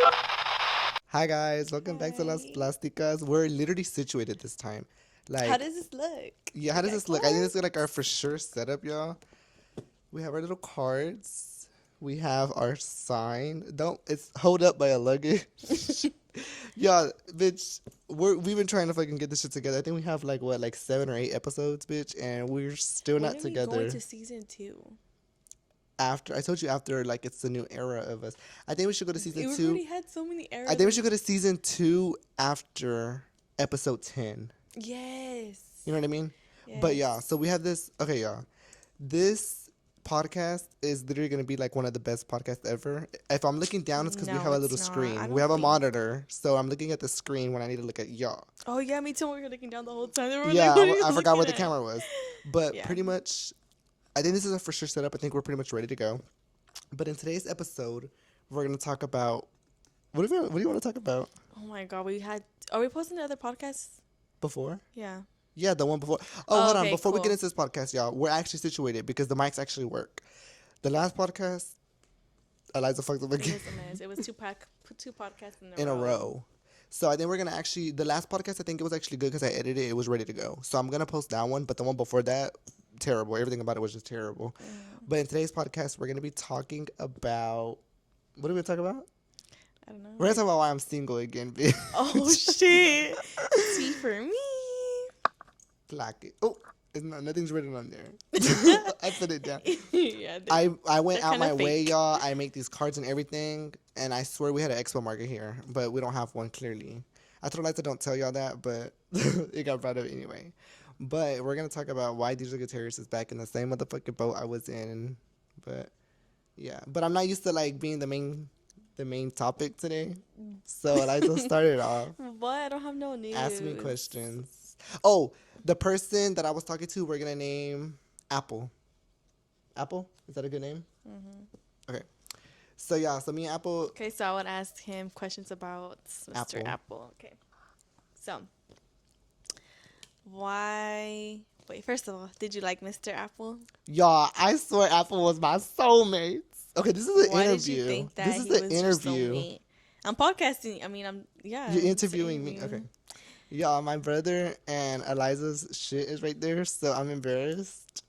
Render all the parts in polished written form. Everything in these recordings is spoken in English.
Hi guys, welcome back to Las Plásticas. We're literally situated this time. Like, how does this look? Yeah, how does this look? I think this is like our for sure setup, y'all. We have our little cards. We have our sign. It's hold up by a luggage. Yeah, bitch. We've been trying to fucking get this shit together. I think we have like 7 or 8 episodes, bitch, and we're still not together. When are we going to season 2? After I told you, after like it's the new era of us. I think we should go to season 2. We already had so many eras. I think we should go to season 2 after episode 10. Yes. You know what I mean? Yes. But yeah, so we have this. Okay, y'all. This podcast is literally going to be like one of the best podcasts ever. If I'm looking down, it's because we have a little screen. We have a monitor. So I'm looking at the screen when I need to look at y'all. Oh, yeah, me too. We were looking down the whole time. Yeah, I forgot where the camera was. But pretty much, I think this is a for sure setup. I think we're pretty much ready to go. But in today's episode, we're going to talk about... What do you want to talk about? Oh, my God. Are we posting the other podcasts? Before? Yeah. Yeah, the one before. Oh, hold on. Before cool. we get into this podcast, y'all, we're actually situated because the mics actually work. The last podcast, Alyzzah fucked up again. It was a mess. It was two podcasts in a row. So I think we're going to actually, the last podcast, I think it was actually good because I edited it. It was ready to go. So I'm going to post that one, but the one before that, terrible. Everything about it was just terrible. But in today's podcast, we're going to be talking about, what are we going to talk about? I don't know. We're going to talk about why I'm single again, bitch. Oh, shit. See for me. Like it. Oh, nothing's written on there. I put it down. Yeah, I went out my way, y'all. I make these cards and everything, and I swear we had an expo market here, but we don't have one clearly. I told Alyzzah don't tell y'all that, but it got brought up anyway. But we're gonna talk about why DJ Gutierrez is back in the same motherfucking boat I was in. But yeah, but I'm not used to like being the main topic today. So Alyzzah started off. What? I don't have no news. Ask me questions. Oh, the person that I was talking to, we're gonna name Apple. Apple? Is that a good name? Mm-hmm. Okay. So yeah, so me and Apple. Okay, so I would ask him questions about Mr. Apple. Okay. So, wait, first of all, did you like Mr. Apple? Y'all, I swear Apple was my soulmate. Okay, this is an interview. Why did you think that this is an interview. Your soulmate? I'm podcasting. I mean, You're interviewing me. Okay. Y'all, my brother and Alyzzah's shit is right there, so I'm embarrassed.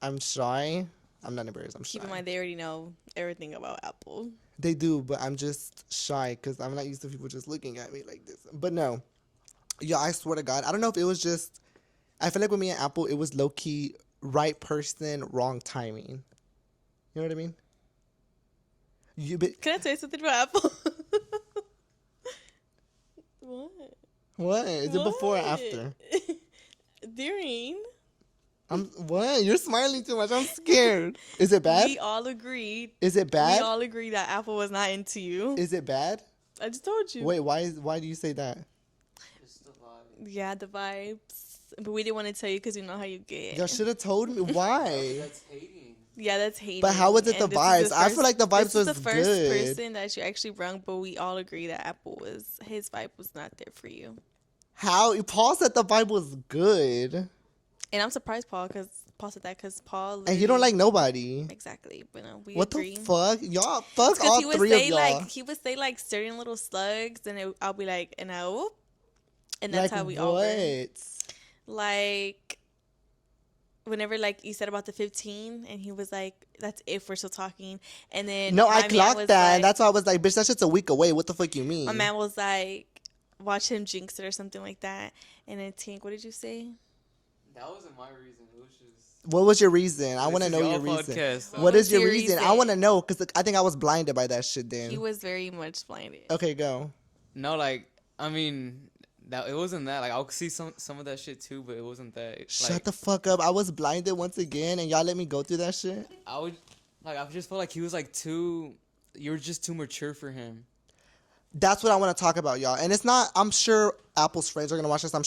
I'm shy. I'm not embarrassed. I'm shy. Keep in mind, they already know everything about Apple. They do, but I'm just shy because I'm not used to people just looking at me like this. But no. Yeah, I swear to God. I don't know if it was just... I feel like with me and Apple, it was low-key right person, wrong timing. You know what I mean? Can I tell you something about Apple? What? What? Is it before or after? During. What? You're smiling too much. I'm scared. Is it bad? We all agreed. Is it bad? We all agreed that Apple was not into you. Is it bad? I just told you. Wait, why do you say that? It's the vibe. Yeah, the vibes. But we didn't want to tell you because you know how you get. Y'all should have told me. Why? That's hating. Yeah, that's hating. But how was it the vibes? I feel like the vibes was good. This is the first person that you actually brung, but we all agree that his vibe was not there for you. How? Paul said the vibe was good. And I'm surprised Paul said that because Paul... And he don't like nobody. Exactly. But no, we what agree. The fuck? Y'all, fuck all three of y'all. He would say like certain little slugs and I'll be like, no. And that's like how we all were. What? Like... Whenever, like, you said about the 15, and he was like, that's if we're still talking. And then... No, I clocked that. Like, that's why I was like, bitch, that shit's a week away. What the fuck you mean? My man was like, watch him jinx it or something like that. And then Tink, what did you say? That wasn't my reason. It was just... What was your reason? I want to know your reason. What is your reason? I want to know because I think I was blinded by that shit then. He was very much blinded. Okay, go. No, like, I mean... That it wasn't that. Like, I'll see some of that shit too, but it wasn't that. Shut the fuck up. I was blinded once again, and y'all let me go through that shit? I just felt like he was like you were just too mature for him. That's what I want to talk about, y'all. And it's not, I'm sure Apple's friends are going to watch this. I'm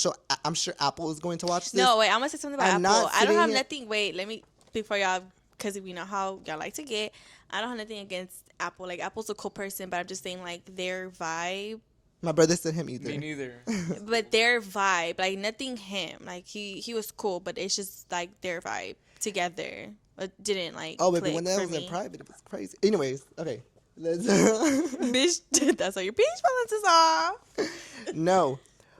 sure Apple is going to watch this. No, wait, I'm going to say something about I'm Apple. I don't have here. nothing, wait, let me, before y'all, because we know how y'all like to get, I don't have nothing against Apple. Like, Apple's a cool person, but I'm just saying, like, their vibe. My brother said him either. Me neither. But their vibe, like, nothing him. Like, he was cool, but it's just, like, their vibe together. It didn't, like, oh, click but when that for was me. in private, it was crazy. Anyways, okay. Bitch, that's how your pH balances are. No.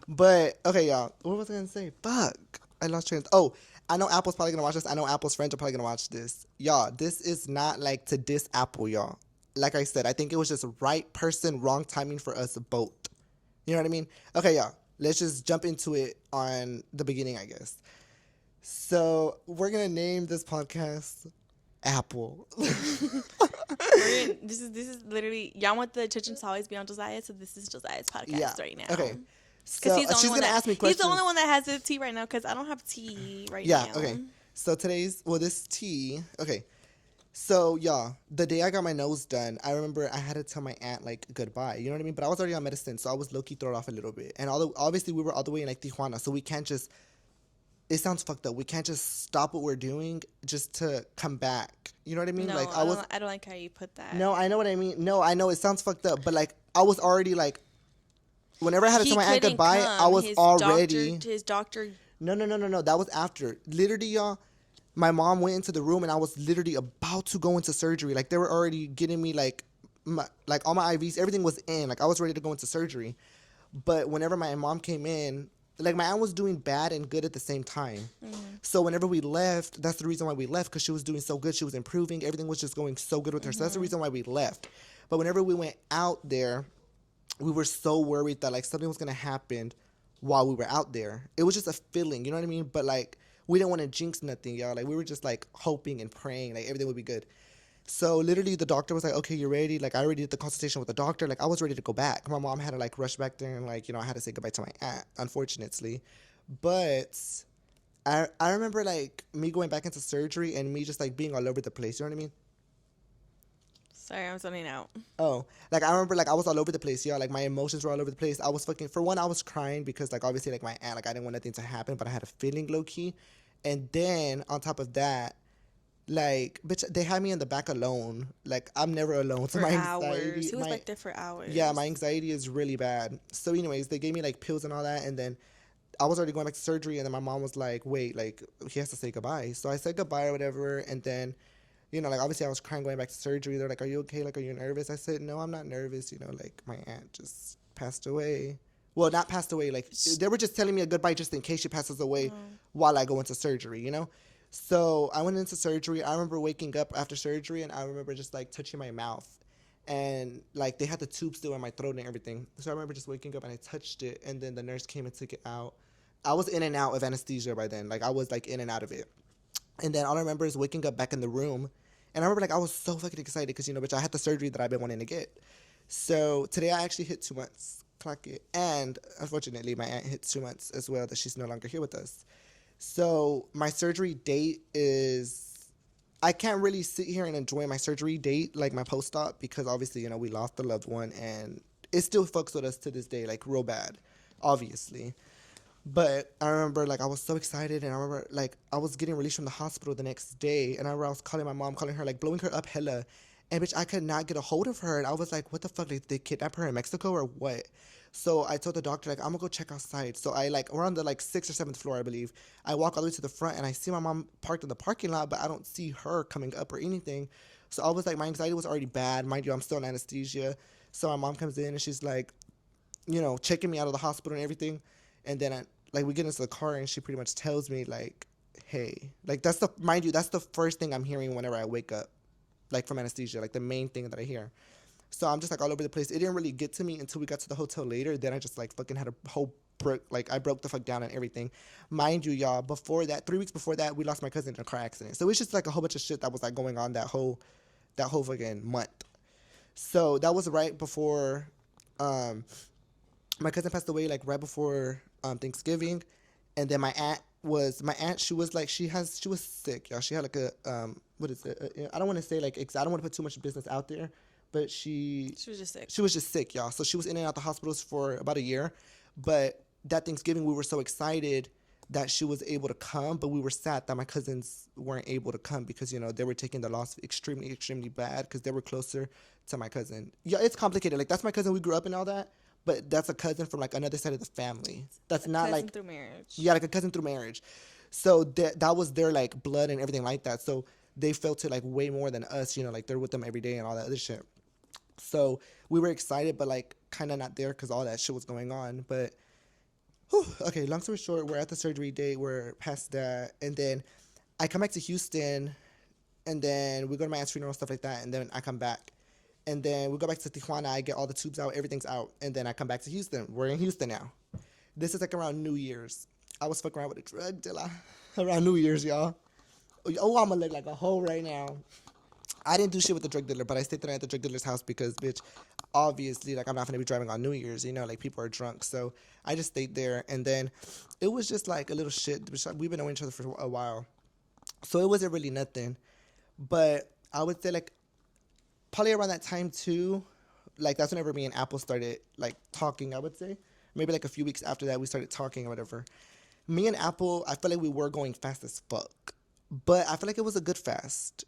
But, okay, y'all. What was I going to say? Fuck. I lost train of... Oh, I know Apple's probably going to watch this. I know Apple's friends are probably going to watch this. Y'all, this is not like to diss Apple, y'all. Like I said, I think it was just right person, wrong timing for us both. You know what I mean? Okay, y'all. Let's just jump into it on the beginning, I guess. So, we're going to name this podcast Apple. This is literally, y'all want the attention to always be on Josiah, so this is Josiah's podcast right now. Okay. So she's going to ask me questions. He's the only one that has the tea right now because I don't have tea right now. Yeah, okay. So this tea, okay. So, y'all, the day I got my nose done, I remember I had to tell my aunt, like, goodbye. You know what I mean? But I was already on medicine, so I was low-key thrown off a little bit. And obviously, we were all the way in, like, Tijuana, so we can't just... It sounds fucked up. We can't just stop what we're doing just to come back. You know what I mean? No, like I don't like how you put that. No, I know what I mean. No, I know it sounds fucked up, but, like, I was already, like... Whenever I had to tell my aunt goodbye, I was already... His doctor... No. That was after. Literally, y'all, my mom went into the room and I was literally about to go into surgery. Like, they were already getting me, like all my IVs, everything was in. Like, I was ready to go into surgery. But whenever my mom came in, like, my aunt was doing bad and good at the same time. Mm-hmm. So whenever we left, that's the reason why we left, because she was doing so good. She was improving. Everything was just going so good with her. Mm-hmm. So that's the reason why we left. But whenever we went out there, we were so worried that, like, something was going to happen while we were out there. It was just a feeling, you know what I mean? But, like, we didn't want to jinx nothing, y'all. Like, we were just, like, hoping and praying, like, everything would be good. So, literally, the doctor was like, okay, you're ready? Like, I already did the consultation with the doctor. Like, I was ready to go back. My mom had to, like, rush back there and, like, you know, I had to say goodbye to my aunt, unfortunately. But I remember, like, me going back into surgery and me just, like, being all over the place. You know what I mean? Sorry, I'm zoning out. Oh, like, I remember, like, I was all over the place, y'all. Like, my emotions were all over the place. I was for one, I was crying because, like, obviously, like, my aunt, like, I didn't want nothing to happen, but I had a feeling low-key. And then, on top of that, like, bitch, they had me in the back alone. Like, I'm never alone. So for my anxiety... hours. He was, like, there for hours. Yeah, my anxiety is really bad. So, anyways, they gave me, like, pills and all that, and then I was already going back to surgery, and then my mom was like, wait, like, he has to say goodbye. So I said goodbye or whatever, and then... You know, like, obviously I was crying going back to surgery. They're like, are you okay? Like, are you nervous? I said, no, I'm not nervous. You know, like, my aunt just passed away. Well, not passed away. Like, they were just telling me a goodbye just in case she passes away while I go into surgery, you know? So I went into surgery. I remember waking up after surgery, and I remember just, like, touching my mouth. And, like, they had the tube still in my throat and everything. So I remember just waking up, and I touched it, and then the nurse came and took it out. I was in and out of anesthesia by then. Like, I was, like, in and out of it. And then all I remember is waking up back in the room. And I remember, like, I was so fucking excited because, you know, bitch, I had the surgery that I've been wanting to get. So today I actually hit 2 months. Clock it. And unfortunately, my aunt hit 2 months as well that she's no longer here with us. So my surgery date is... I can't really sit here and enjoy my surgery date, like my post-op, because obviously, you know, we lost a loved one. And it still fucks with us to this day, like, real bad, obviously. But I remember, like, I was so excited, and I remember, like, I was getting released from the hospital the next day, and I remember I was calling my mom, calling her, like, blowing her up hella, and, bitch, I could not get a hold of her, and I was like, what the fuck, like, did they kidnap her in Mexico, or what? So I told the doctor, like, I'm gonna go check outside. So I, like, we're on the, like, 6th or 7th floor, I believe. I walk all the way to the front, and I see my mom parked in the parking lot, but I don't see her coming up or anything. So I was, like, my anxiety was already bad. Mind you, I'm still in anesthesia. So my mom comes in, and she's, like, you know, checking me out of the hospital and everything, and then like, we get into the car, and she pretty much tells me, like, hey. Like, that's the first thing I'm hearing whenever I wake up, like, from anesthesia. Like, the main thing that I hear. So I'm just, like, all over the place. It didn't really get to me until we got to the hotel later. Then I just, like, fucking had a whole I broke the fuck down and everything. Mind you, y'all, before that, 3 weeks before that, we lost my cousin in a car accident. So it's just, like, a whole bunch of shit that was, like, going on that whole fucking month. So that was right before, my cousin passed away, like, right before Thanksgiving. And then my aunt, she was sick, y'all. She had, like, a, what is it? I don't want to say, like, I don't want to put too much business out there, but she was just sick. She was just sick, y'all. So she was in and out the hospitals for about a year. But that Thanksgiving, we were so excited that she was able to come, but we were sad that my cousins weren't able to come because, you know, they were taking the loss extremely, extremely bad because they were closer to my cousin. Yeah, it's complicated. Like, that's my cousin. We grew up and all that. But that's a cousin from, like, another side of the family. That's not, like... cousin through marriage. Yeah, like a cousin through marriage. So that was their, like, blood and everything like that. So they felt it, like, way more than us, you know, like, they're with them every day and all that other shit. So we were excited, but like kind of not there because all that shit was going on. But whew, okay, long story short, we're at the surgery date. We're past that, and then I come back to Houston, and then we go to my aunt's funeral, stuff like that, and then I come back. And then we go back to Tijuana. I get all the tubes out. Everything's out. And then I come back to Houston. We're in Houston now. This is like around New Year's. I was fucking around with a drug dealer around New Year's, y'all. Oh, I'm going to look like a hoe right now. I didn't do shit with the drug dealer, but I stayed the night at the drug dealer's house because, bitch, obviously, like, I'm not going to be driving on New Year's. You know, like, people are drunk. So I just stayed there. And then it was just, like, a little shit. We've been knowing each other for a while. So it wasn't really nothing. But I would say, like, probably around that time, too, like, that's whenever me and Apple started, like, talking, I would say. Maybe, like, a few weeks after that, we started talking or whatever. Me and Apple, I feel like we were going fast as fuck. But I feel like it was a good fast.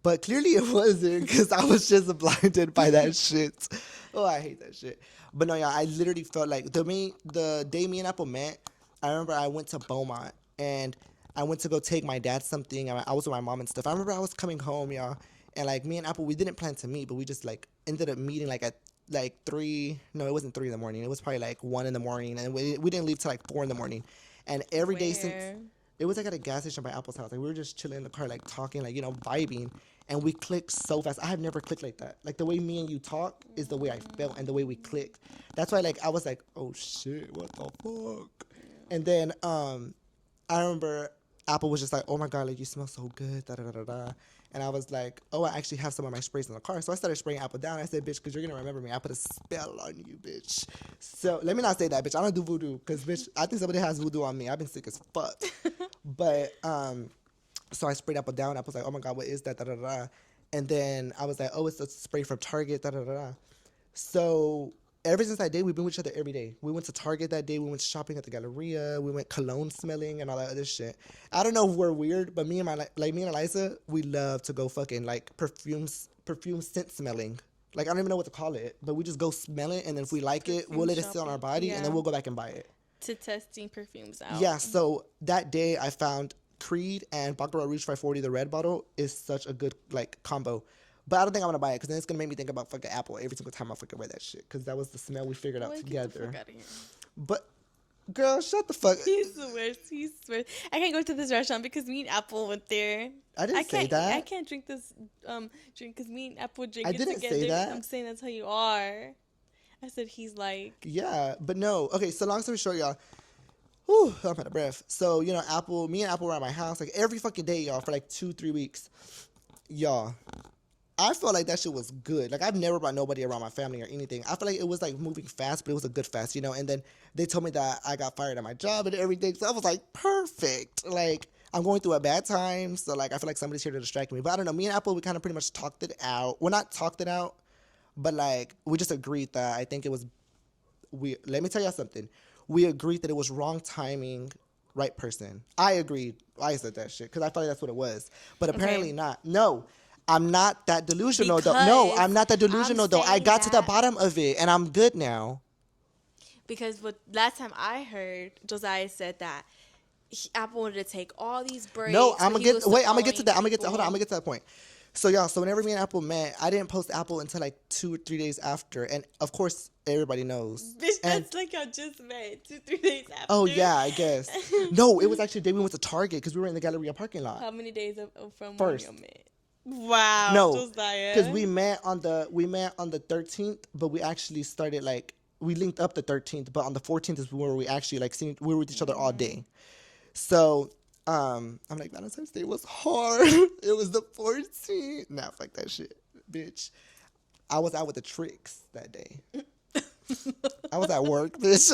But clearly it wasn't because I was just blinded by that shit. Oh, I hate that shit. But no, yeah, I literally felt like the day me and Apple met, I remember I went to Beaumont and I went to go take my dad something. I was with my mom and stuff. I remember I was coming home, y'all. And, like, me and Apple, we didn't plan to meet, but we just, like, ended up meeting, like, at, like, 3. No, it wasn't 3 in the morning. It was probably, like, 1 in the morning. And we didn't leave till, like, 4 in the morning. And every day since... It was, like, at a gas station by Apple's house. Like, we were just chilling in the car, like, talking, like, you know, vibing. And we clicked so fast. I have never clicked like that. Like, the way me and you talk is the way I felt and the way we clicked. That's why, like, I was like, oh, shit, what the fuck? And then I remember Apple was just like, oh, my God, like, you smell so good, da-da-da-da-da. And I was like, oh, I actually have some of my sprays in the car. So I started spraying Apple down. I said, bitch, because you're going to remember me. I put a spell on you, bitch. So let me not say that, bitch. I don't do voodoo because, bitch, I think somebody has voodoo on me. I've been sick as fuck. But so I sprayed Apple down. Apple's like, oh, my God, what is that? Da-da-da-da. And then I was like, oh, it's a spray from Target, da-da-da-da. So ever since that day, we've been with each other every day. We went to Target that day. We went shopping at the Galleria. We went cologne smelling and all that other shit. I don't know if we're weird, but me and Alyzzah, we love to go fucking like perfume scent smelling. Like, I don't even know what to call it, but we just go smell it, and then if we like it, we'll let it sit on our body, and then we'll go back and buy it. To testing perfumes out. Yeah, so that day I found Creed and Baccarat Rouge 540, the red bottle, is such a good, like, combo. But I don't think I'm going to buy it because then it's going to make me think about fucking Apple every single time I fucking wear that shit. Because that was the smell we figured out together. Get the fuck out of here. But, girl, shut the fuck up. He's the worst. He's the worst. I can't go to this restaurant because me and Apple went there. I didn't say that. I can't drink this drink because me and Apple drink it together. I didn't say that. I'm saying that's how you are. I said he's like. Yeah, but no. Okay, so long story short, y'all. Whew, I'm out of breath. So, you know, me and Apple were at my house like every fucking day, y'all, for like 2-3 weeks. Y'all. I felt like that shit was good. Like, I've never brought nobody around my family or anything. I feel like it was, like, moving fast, but it was a good fast, you know? And then they told me that I got fired at my job and everything. So I was like, perfect. Like, I'm going through a bad time. So, like, I feel like somebody's here to distract me. But I don't know. Me and Apple, we kind of pretty much talked it out. Well, not talked it out, but, like, we just agreed that I think it was weird. Let me tell y'all something. We agreed that it was wrong timing, right person. I agreed. I said that shit because I felt like that's what it was. But apparently not. No. I'm not that delusional, though. No, I'm not that delusional, though. I got to the bottom of it, and I'm good now. Because last time I heard, Josiah said that Apple wanted to take all these breaks. No, I'm gonna get to that. I'm gonna get to that point. So, y'all, so whenever me and Apple met, I didn't post Apple until like 2 or 3 days after. And, of course, everybody knows. Bitch, that's like y'all just met 2-3 days after. Oh, yeah, I guess. No, it was actually the day we went to Target because we were in the Galleria parking lot. How many days from first when you met? Wow. No, because we met on the 13th, but we actually started like we linked up the 13th, but on the 14th is where we actually like we were with each other all day. So I'm like, Valentine's Day was hard. It was the 14th. Nah, fuck that shit, bitch. I was out with the tricks that day. I was at work, bitch.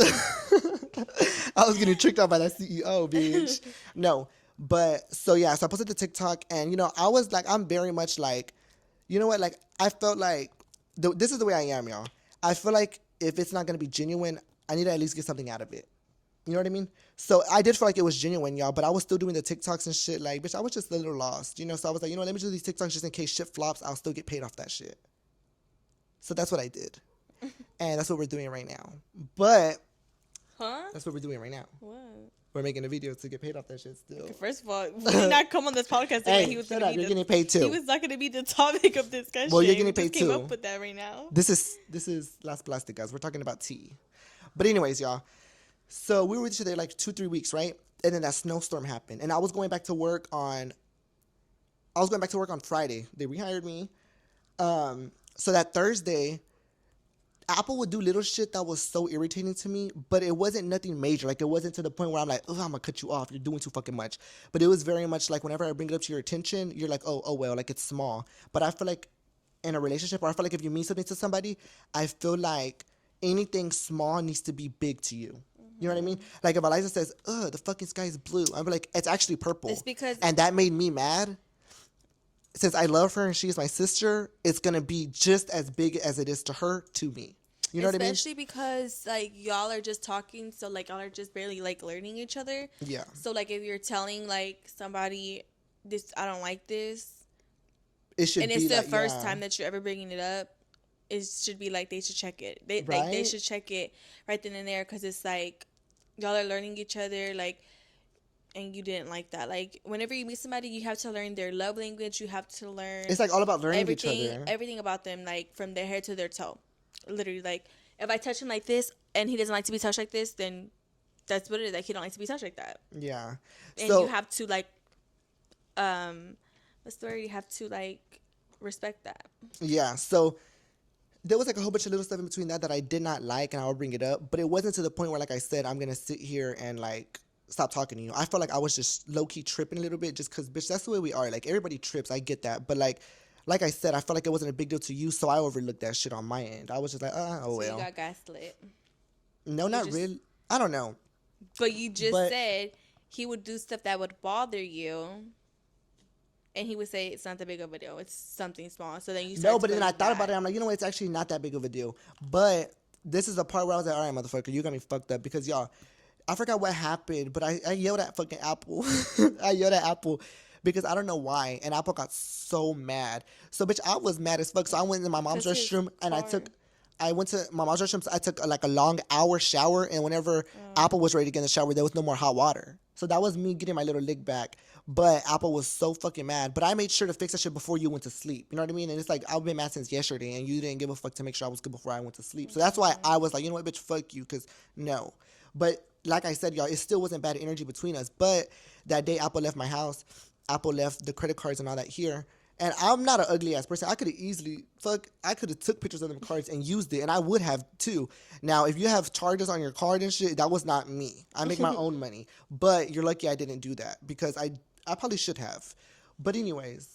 I was getting tricked out by that CEO, bitch. No. But, so yeah, so I posted the TikTok, and, you know, I was like, I'm very much like, you know what, like, I felt like, this is the way I am, y'all. I feel like if it's not going to be genuine, I need to at least get something out of it. You know what I mean? So I did feel like it was genuine, y'all, but I was still doing the TikToks and shit, like, bitch, I was just a little lost, you know? So I was like, you know, let me do these TikToks just in case shit flops, I'll still get paid off that shit. So that's what I did. And that's what we're doing right now. But, huh? That's what we're doing right now. What? We're making a video to get paid off that shit still. First of all, we did not come on this podcast Hey, he was shut gonna up. be You're getting paid too. He was not going to be the topic of discussion. Well, you're getting We paid just too. came up with that right now. This is Las Plásticas. We're talking about tea. But anyways, y'all. So we were with each other like 2-3 weeks, right? And then that snowstorm happened. And I was going back to work on Friday. They rehired me. So that Thursday, Apple would do little shit that was so irritating to me, but it wasn't nothing major. Like, it wasn't to the point where I'm like, oh, I'm gonna cut you off. You're doing too fucking much. But it was very much like whenever I bring it up to your attention, you're like, oh, well, like, it's small. But I feel like in a relationship, or I feel like if you mean something to somebody, I feel like anything small needs to be big to you. You know what I mean? Like, if Alyzzah says, ugh, the fucking sky is blue, I'm like, it's actually purple. It's because... And that made me mad. Since I love her and she is my sister, it's going to be just as big as it is to her, to me. You know what I mean? Especially because, like, y'all are just talking, so, like, y'all are just barely, like, learning each other. Yeah. So, like, if you're telling, like, somebody, this, I don't like this, it should and be it's the like, first time that you're ever bringing it up, it should be, like, they should check it. Right? Like, they should check it right then and there, because it's, like, y'all are learning each other, like, and you didn't like that. Like, whenever you meet somebody, you have to learn their love language. You have to learn... It's, like, all about learning each other. Everything about them, like, from their head to their toe. Literally, like, if I touch him like this and he doesn't like to be touched like this, then that's what it is. Like, he don't like to be touched like that. Yeah. And you have to, like, what's the word? You have to, like, respect that. Yeah. So there was, like, a whole bunch of little stuff in between that I did not like, and I would bring it up. But it wasn't to the point where, like I said, I'm going to sit here and, like, stop talking to you. I felt like I was just low-key tripping a little bit just because, bitch, that's the way we are. Like, everybody trips. I get that. But, like I said, I felt like it wasn't a big deal to you, so I overlooked that shit on my end. I was just like, oh, well. So you got gaslit. No, not really. I don't know. But you just said he would do stuff that would bother you, and he would say it's not that big of a deal. It's something small. So then you No, but then I thought about it. I'm like, you know what? It's actually not that big of a deal. But this is the part where I was like, all right, motherfucker, you got me fucked up. Because, y'all, I forgot what happened, but I yelled at fucking Apple. I yelled at Apple. Because I don't know why. And Apple got so mad. So, bitch, I was mad as fuck. So I went in my mom's restroom and I went to my mom's restroom. So I took like a long hour shower. And whenever Apple was ready to get in the shower, there was no more hot water. So that was me getting my little lick back. But Apple was so fucking mad. But I made sure to fix that shit before you went to sleep. You know what I mean? And it's like, I've been mad since yesterday. And you didn't give a fuck to make sure I was good before I went to sleep. So that's why I was like, you know what, bitch, fuck you. Because no. But like I said, y'all, it still wasn't bad energy between us. But that day Apple left my house, Apple left the credit cards and all that here. And I'm not an ugly ass person. I could have easily, I could have took pictures of them cards and used it. And I would have too. Now, if you have charges on your card and shit, that was not me. I make my own money. But you're lucky I didn't do that because I probably should have. But anyways,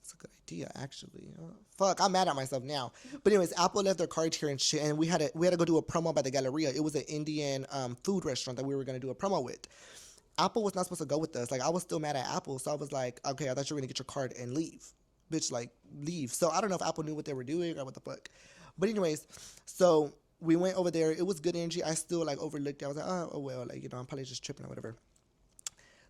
it's a good idea actually. Fuck, I'm mad at myself now. But anyways, Apple left their cards here and shit. And we had to go do a promo by the Galleria. It was an Indian food restaurant that we were going to do a promo with. Apple was not supposed to go with us. Like, I was still mad at Apple. So I was like, okay, I thought you were going to get your card and leave. Bitch, like, leave. So I don't know if Apple knew what they were doing or what the fuck. But anyways, so we went over there. It was good energy. I still, like, overlooked it. I was like, oh well, like, you know, I'm probably just tripping or whatever.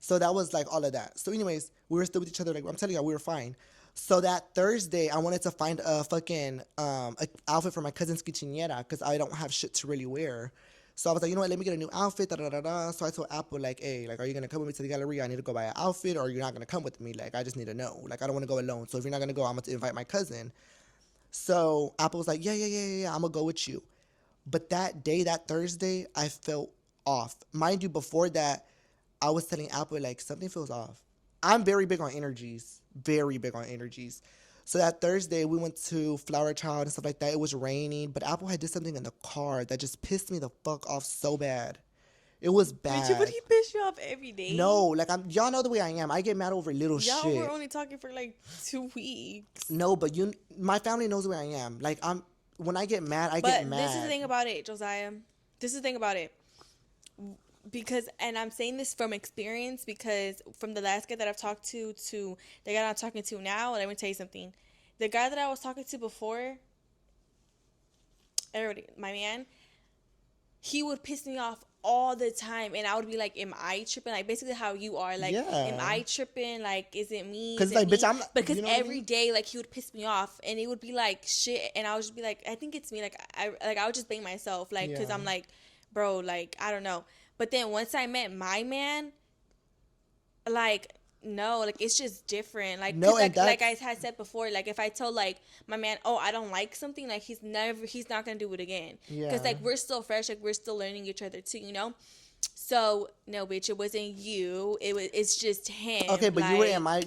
So that was, like, all of that. So anyways, we were still with each other. Like, I'm telling you, we were fine. So that Thursday, I wanted to find a fucking outfit for my cousin's quinceañera because I don't have shit to really wear. So I was like, you know what, let me get a new outfit, da-da-da-da. So I told Apple, like, hey, like, are you going to come with me to the Galleria? I need to go buy an outfit, or you're not going to come with me? Like, I just need to know. Like, I don't want to go alone. So if you're not going to go, I'm going to invite my cousin. So Apple was like, yeah, I'm going to go with you. But that day, that Thursday, I felt off. Mind you, before that, I was telling Apple, like, something feels off. I'm very big on energies. Very big on energies. So that Thursday, we went to Flower Child and stuff like that. It was raining, but Apple had did something in the car that just pissed me the fuck off so bad. It was bad. Would he piss you off every day? No, like, y'all know the way I am. I get mad over little shit. Y'all were only talking for like 2 weeks. No, but my family knows the way I am. Like, when I get mad, I get mad. But this is the thing about it, Josiah. This is the thing about it. Because, and I'm saying this from experience, because from the last guy that I've talked to the guy that I'm talking to now, let me tell you something. The guy that I was talking to before, my man, he would piss me off all the time, and I would be like, am I tripping? Like, basically how you are. Like, am I tripping? Like, is it me? Because, like, bitch, I'm... Because you know every day, like, he would piss me off, and it would be like, shit, and I would just be like, I think it's me. Like, I would just blame myself, like, because I'm like, bro, like, I don't know. But then once I met my man, like, no, like, it's just different. Like, No, like I had said before, like, if I told, like, my man, oh, I don't like something, like, he's not gonna do it again. Because, like, we're still fresh, like, we're still learning each other too, you know? So, no, bitch, it wasn't you. It's just him. Okay, but like,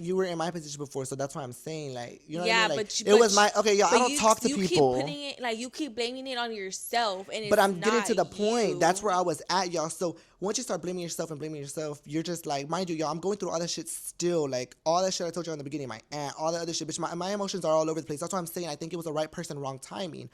you were in my position before, so that's why I'm saying, like, you know yeah, what I mean? Like, but it was my, okay, y'all, I don't talk to you people. keep putting it, like, you keep blaming it on yourself, and but it's I'm getting not to the point. you. That's where I was at, y'all. So once you start blaming yourself, you're just like, mind you, y'all, I'm going through all that shit still. Like, all that shit I told you in the beginning, my aunt, all the other shit, bitch, my emotions are all over the place. That's why I'm saying I think it was the right person, wrong timing.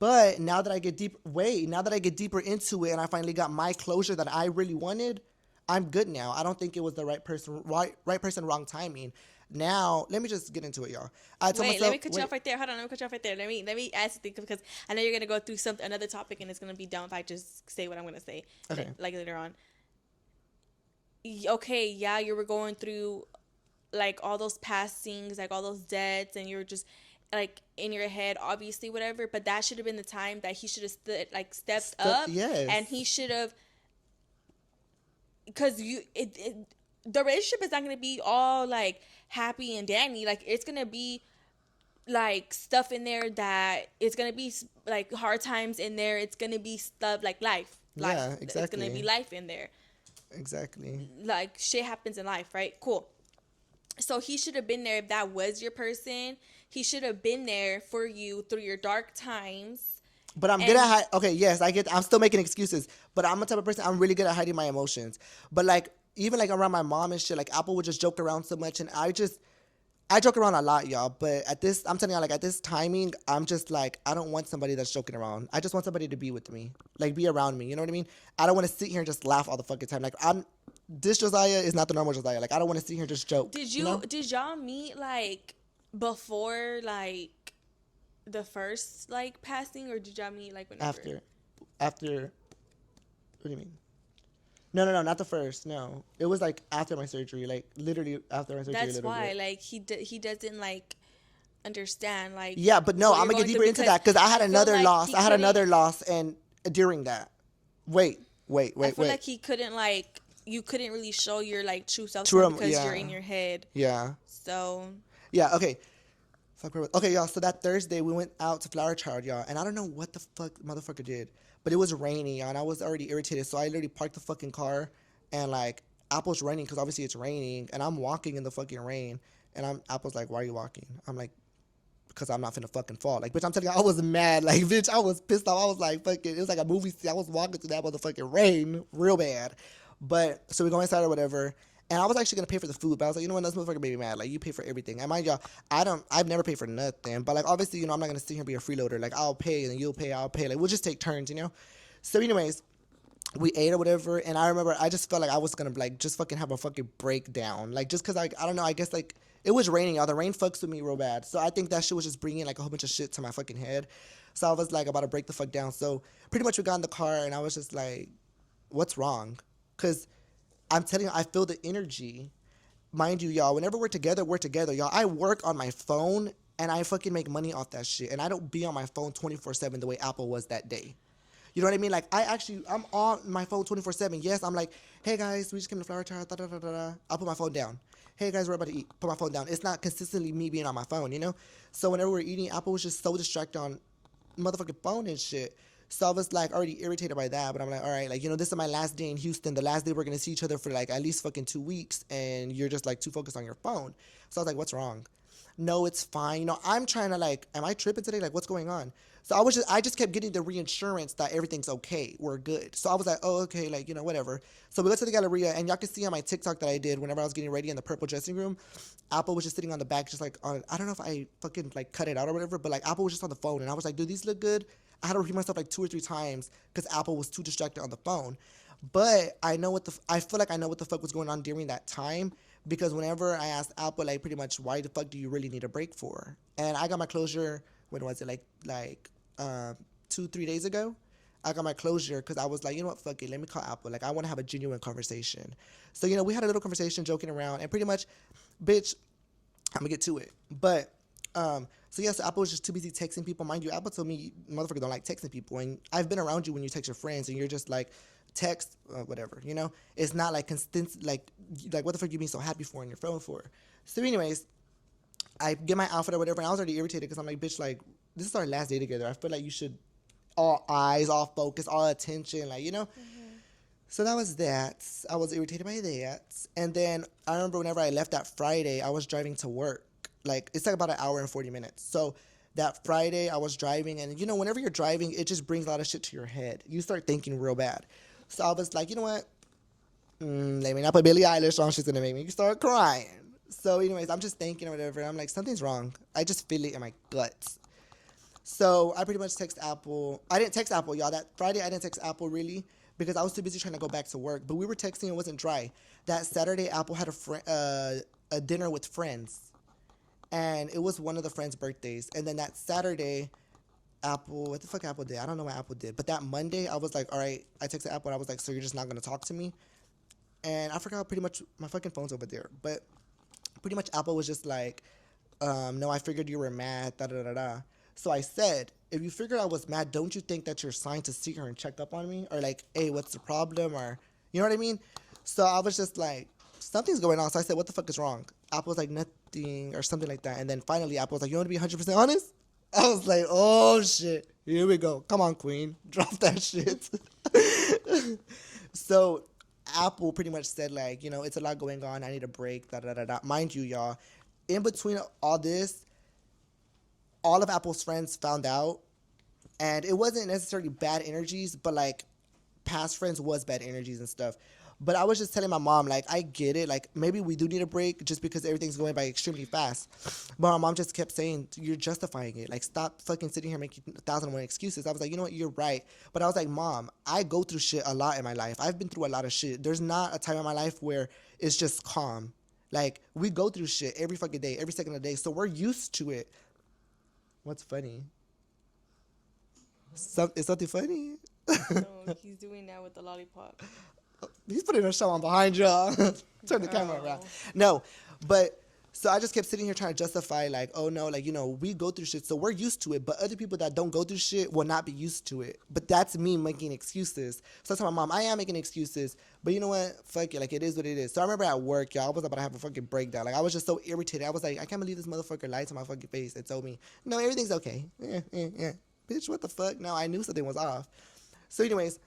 But now that I get deeper into it and I finally got my closure that I really wanted, I'm good now. I don't think it was the right person, wrong timing. Now, let me just get into it, y'all. Let me cut you off right there. Hold on, let me cut you off right there. Let me ask something because I know you're gonna go through another topic and it's gonna be dumb if I just say what I'm gonna say. Okay. Like later on. Okay, yeah, you were going through like all those passings, like all those deaths, and you were just like in your head, obviously, whatever. But that should have been the time that he should have stepped up, yes. and he should have, because the relationship is not gonna be all like happy and dandy. Like, it's gonna be like stuff in there that it's gonna be like hard times in there. It's gonna be stuff like life. Yeah, exactly. It's gonna be life in there. Exactly. Like, shit happens in life, right? Cool. So he should have been there. If that was your person, he should have been there for you through your dark times. But I'm good at okay, yes, I'm still making excuses, but I'm the type of person, I'm really good at hiding my emotions. But like, even like around my mom and shit, like Apple would just joke around so much, and I joke around a lot, y'all. But I'm telling y'all, like, at this timing, I'm just like, I don't want somebody that's joking around. I just want somebody to be with me, like, be around me. You know what I mean? I don't want to sit here and just laugh all the fucking time. Like, this Josiah is not the normal Josiah. Like, I don't want to sit here and just joke. Did you know? Did y'all meet like before like the first like passing, or did y'all meet like whenever? After. What do you mean? No, not the first. No, it was like after my surgery, like literally after my surgery. That's why, like, he doesn't like understand, like. Yeah, but no, I'm gonna get deeper into that because I had another loss. I had another loss, and during that, wait. I feel like he couldn't like. You couldn't really show your like true self because you're in your head. Yeah. So. Yeah. Okay. Okay, y'all. So that Thursday we went out to Flower Child, y'all, and I don't know what the fuck motherfucker did, but it was raining, y'all, and I was already irritated, so I literally parked the fucking car, and like Apple's raining because obviously it's raining, and I'm walking in the fucking rain, and Apple's like, "Why are you walking?" I'm like, "Because I'm not finna fucking fall." Like, bitch, I'm telling you, I was mad. Like, bitch, I was pissed off. I was like, fucking, it was like a movie scene. I was walking through that motherfucking rain real bad. But so we go inside or whatever. And I was actually gonna pay for the food, but I was like, you know what, this motherfucker made me mad. Like, you pay for everything. And mind y'all, I've never paid for nothing. But like, obviously, you know, I'm not gonna sit here and be a freeloader. Like, I'll pay and you'll pay, I'll pay. Like, we'll just take turns, you know. So, anyways, we ate or whatever, and I remember I just felt like I was gonna like just fucking have a fucking breakdown. Like, just cause like I don't know, I guess like it was raining, y'all. The rain fucks with me real bad. So I think that shit was just bringing like a whole bunch of shit to my fucking head. So I was like about to break the fuck down. So pretty much we got in the car, and I was just like, what's wrong? Cause I'm telling you, I feel the energy. Mind you, y'all, whenever we're together, y'all. I work on my phone, and I fucking make money off that shit. And I don't be on my phone 24/7 the way Apple was that day. You know what I mean? Like, I'm on my phone 24/7. Yes, I'm like, hey, guys, we just came to Flower Child, da-da-da-da-da. I'll put my phone down. Hey, guys, we're about to eat. Put my phone down. It's not consistently me being on my phone, you know? So whenever we're eating, Apple was just so distracted on motherfucking phone and shit. So I was like already irritated by that, but I'm like, all right, like, you know, this is my last day in Houston, the last day we're gonna see each other for like at least fucking 2 weeks, and you're just like too focused on your phone. So I was like, what's wrong? No, it's fine. You know, I'm trying to like, am I tripping today? Like, what's going on? So I just kept getting the reassurance that everything's okay, we're good. So I was like, oh, okay, like, you know, whatever. So we go to the Galleria, and y'all can see on my TikTok that I did whenever I was getting ready in the purple dressing room, Apple was just sitting on the back, just like on, I don't know if I fucking like cut it out or whatever, but like Apple was just on the phone, and I was like, do these look good? I had to repeat myself like 2 or 3 times because Apple was too distracted on the phone. But I feel like I know what the fuck was going on during that time, because whenever I asked Apple, like, pretty much, why the fuck do you really need a break for? And I got my closure, when was it, like 2-3 days ago? I got my closure because I was like, you know what, fuck it, let me call Apple. Like, I want to have a genuine conversation. So, you know, we had a little conversation, joking around, and pretty much, bitch, I'm gonna get to it. But, so So yes, Apple was just too busy texting people. Mind you, Apple told me, motherfucker don't like texting people. And I've been around you when you text your friends and you're just like, text, whatever, you know? It's not like constant, like what the fuck you being so happy for on your phone for? So anyways, I get my outfit or whatever, and I was already irritated because I'm like, bitch, like, this is our last day together. I feel like you should, all eyes, all focus, all attention, like, you know? Mm-hmm. So that was that. I was irritated by that. And then I remember whenever I left that Friday, I was driving to work. Like, it's like about an hour and 40 minutes. So that Friday, I was driving, and, you know, whenever you're driving, it just brings a lot of shit to your head. You start thinking real bad. So I was like, you know what? Let me not put Billie Eilish on. She's going to make me start crying. So anyways, I'm just thinking or whatever. I'm like, something's wrong. I just feel it in my guts. So I pretty much text Apple. I didn't text Apple, y'all. That Friday, I didn't text Apple really because I was too busy trying to go back to work. But we were texting. It wasn't dry. That Saturday, Apple had a dinner with friends. And it was one of the friends' birthdays. And then that Saturday, Apple, what the fuck Apple did? I don't know what Apple did. But that Monday, I was like, all right. I texted Apple. And I was like, so you're just not going to talk to me? And I forgot pretty much my fucking phone's over there. But pretty much Apple was just like, no, I figured you were mad, da-da-da-da. So I said, if you figured I was mad, don't you think that's your sign to see her and check up on me? Or like, hey, what's the problem? Or, you know what I mean? So I was just like, something's going on. So I said, what the fuck is wrong? Apple was like, nothing, or something like that. And then finally Apple was like, you want to be 100% honest? I was like, oh, shit. Here we go. Come on, queen. Drop that shit. So Apple pretty much said, like, you know, it's a lot going on. I need a break, da-da-da-da. Mind you, y'all, in between all this, all of Apple's friends found out. And it wasn't necessarily bad energies, but, like, past friends was bad energies and stuff. But I was just telling my mom, like, I get it. Like, maybe we do need a break just because everything's going by extremely fast. But my mom just kept saying, you're justifying it. Like, stop fucking sitting here making 1,001 excuses. I was like, you know what? You're right. But I was like, Mom, I go through shit a lot in my life. I've been through a lot of shit. There's not a time in my life where it's just calm. Like, we go through shit every fucking day, every second of the day. So we're used to it. What's funny? Is something funny? No, he's doing that with the lollipop. He's putting a show on behind y'all. Turn the camera around. No, but so I just kept sitting here trying to justify, like, oh no, like, you know, we go through shit, so we're used to it. But other people that don't go through shit will not be used to it. But that's me making excuses. So I told my mom, I am making excuses, but you know what? Fuck it, like, it is what it is. So I remember at work, y'all, I was about to have a fucking breakdown. Like, I was just so irritated. I was like, I can't believe this motherfucker lied to my fucking face and told me, no, everything's okay. Yeah. Bitch, what the fuck? No, I knew something was off. So anyways,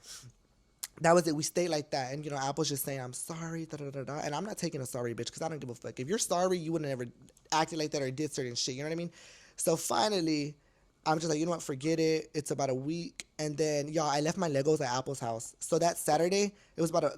that was it. We stayed like that. And, you know, Apple's just saying, I'm sorry, da-da-da-da. And I'm not taking a sorry, bitch, because I don't give a fuck. If you're sorry, you would have never acted like that or did certain shit. You know what I mean? So finally, I'm just like, you know what? Forget it. It's about a week. And then, y'all, I left my Legos at Apple's house. So that Saturday, it was about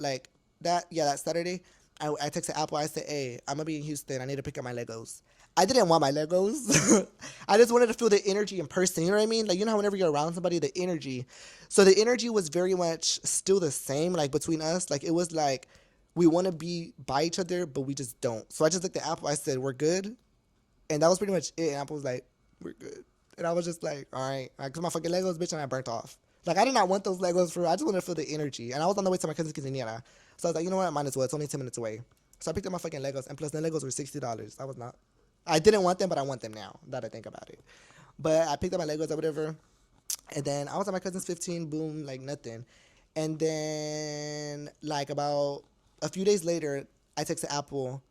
that Saturday, I texted Apple. I said, hey, I'm going to be in Houston. I need to pick up my Legos. I didn't want my Legos. I just wanted to feel the energy in person. You know what I mean? Like, you know how whenever you're around somebody, the energy. So the energy was very much still the same, like, between us. Like, it was like, we want to be by each other, but we just don't. So I just looked at Apple. I said, we're good. And that was pretty much it. And Apple was like, we're good. And I was just like, all right. Because my fucking Legos, bitch, and I burnt off. Like, I did not want those Legos for real. I just wanted to feel the energy. And I was on the way to my cousin's quinceañera. So I was like, you know what? Might as well. It's only 10 minutes away. So I picked up my fucking Legos. And plus, the Legos were $60. I didn't want them, but I want them now that I think about it. But I picked up my Legos or whatever. And then I was at my cousin's 15, boom, like nothing. And then, like, about a few days later, I texted Apple.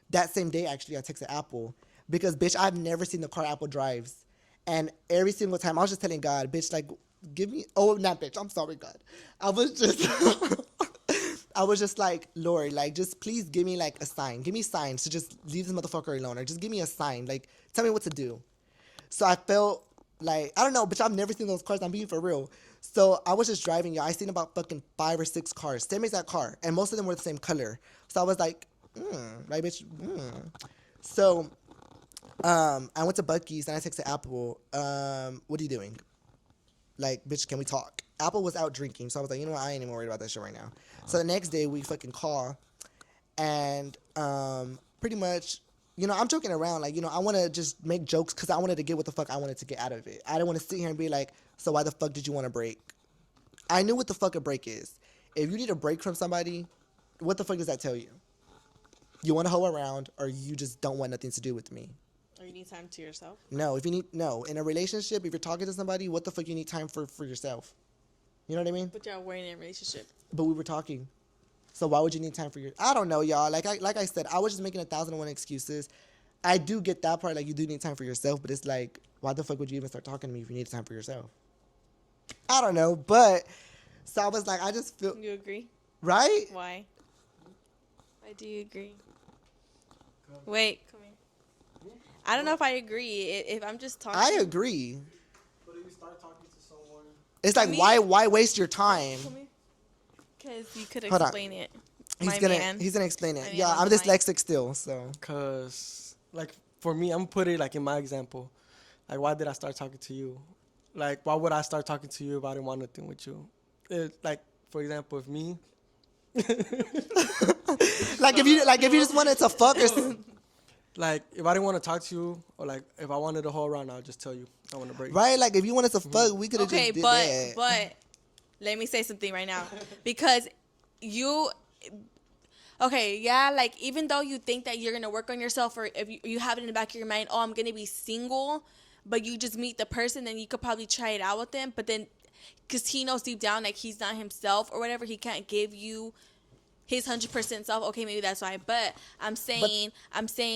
That same day, actually, I texted Apple. Because, bitch, I've never seen the car Apple drives. And every single time, I was just telling God, bitch, like, give me... Oh, not bitch. I'm sorry, God. I was just like, Lord, like, just please give me, like, a sign. Give me signs to just leave this motherfucker alone. Or just give me a sign. Like, tell me what to do. So I felt like, I don't know, bitch, I've never seen those cars. I'm being for real. So I was just driving, y'all. I seen about fucking 5 or 6 cars. Same exact car. And most of them were the same color. So I was like, like, bitch, So I went to Buc-ee's and I texted Apple, what are you doing? Like, bitch, can we talk? Apple was out drinking, so I was like, you know what, I ain't even worried about that shit right now. So the next day, we fucking call, and pretty much, you know, I'm joking around, like, you know, I want to just make jokes because I wanted to get what the fuck I wanted to get out of it. I didn't want to sit here and be like, so why the fuck did you want to break? I knew what the fuck a break is. If you need a break from somebody, what the fuck does that tell you? You want to hoe around, or you just don't want nothing to do with me? Or you need time to yourself. No, in a relationship, if you're talking to somebody, what the fuck you need time for yourself? You know what I mean? But y'all weren't in a relationship. But we were talking. So why would you need time for your? I don't know, y'all. Like I said, I was just making 1,001 excuses. I do get that part. Like, you do need time for yourself, but it's like, why the fuck would you even start talking to me if you need time for yourself? I don't know, but so I was like, I just feel. You agree? Right? Why? Why do you agree? Wait, come here. I don't know if I agree. If I'm just talking. I agree. But if you start talking to someone, It's like, why waste your time? Because you could Hold on. explain it. He's gonna explain it. My Yeah, man I'm on the dyslexic still, so. cause like for me, I'm gonna put it like in my example. Like, why did I start talking to you? Like, why would I start talking to you if I didn't want nothing with you? Like, for example, if me. Like if you just wanted to fuck or something. Like, if I didn't want to talk to you, or like if I wanted to hold around, I'll just tell you I want to break. Right? Like if you wanted to fuck, we could have Okay, just did that. but let me say something right now. Because you... Okay, yeah, like, even though you think that you're going to work on yourself, or if you have it in the back of your mind, oh, I'm going to be single, but you just meet the person, then you could probably try it out with them, but then, because he knows deep down, like, he's not himself or whatever, he can't give you his 100% self. Okay, maybe that's why, but I'm saying,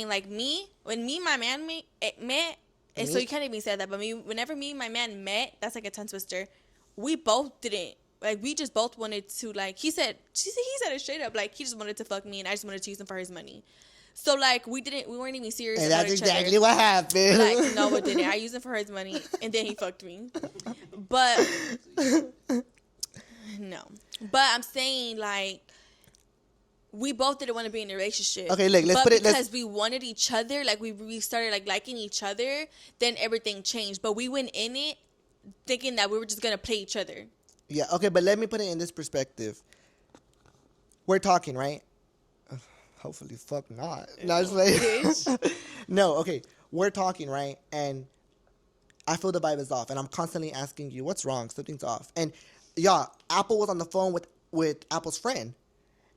like, when me and my man met, and so you can't even say that, but whenever me and my man met, that's like a tongue twister, we both didn't. Like, we just both wanted to, like, he said it straight up, like, he just wanted to fuck me, and I just wanted to use him for his money. So, like, we weren't even serious And about that's each exactly other. what happened. Like, no, it didn't. I used him for his money, and then he fucked me. But, no. But I'm saying, like, we both didn't want to be in a relationship. Okay, look, let's put it... because we wanted each other, like, we started, like, liking each other, then everything changed. But we went in it thinking that we were just going to play each other. Yeah, okay, but let me put it in this perspective. We're talking, right? Hopefully, fuck not. No, just like, no, okay. We're talking, right? And I feel the vibe is off. And I'm constantly asking you, what's wrong? Something's off. And, yeah, Apple was on the phone with Apple's friend.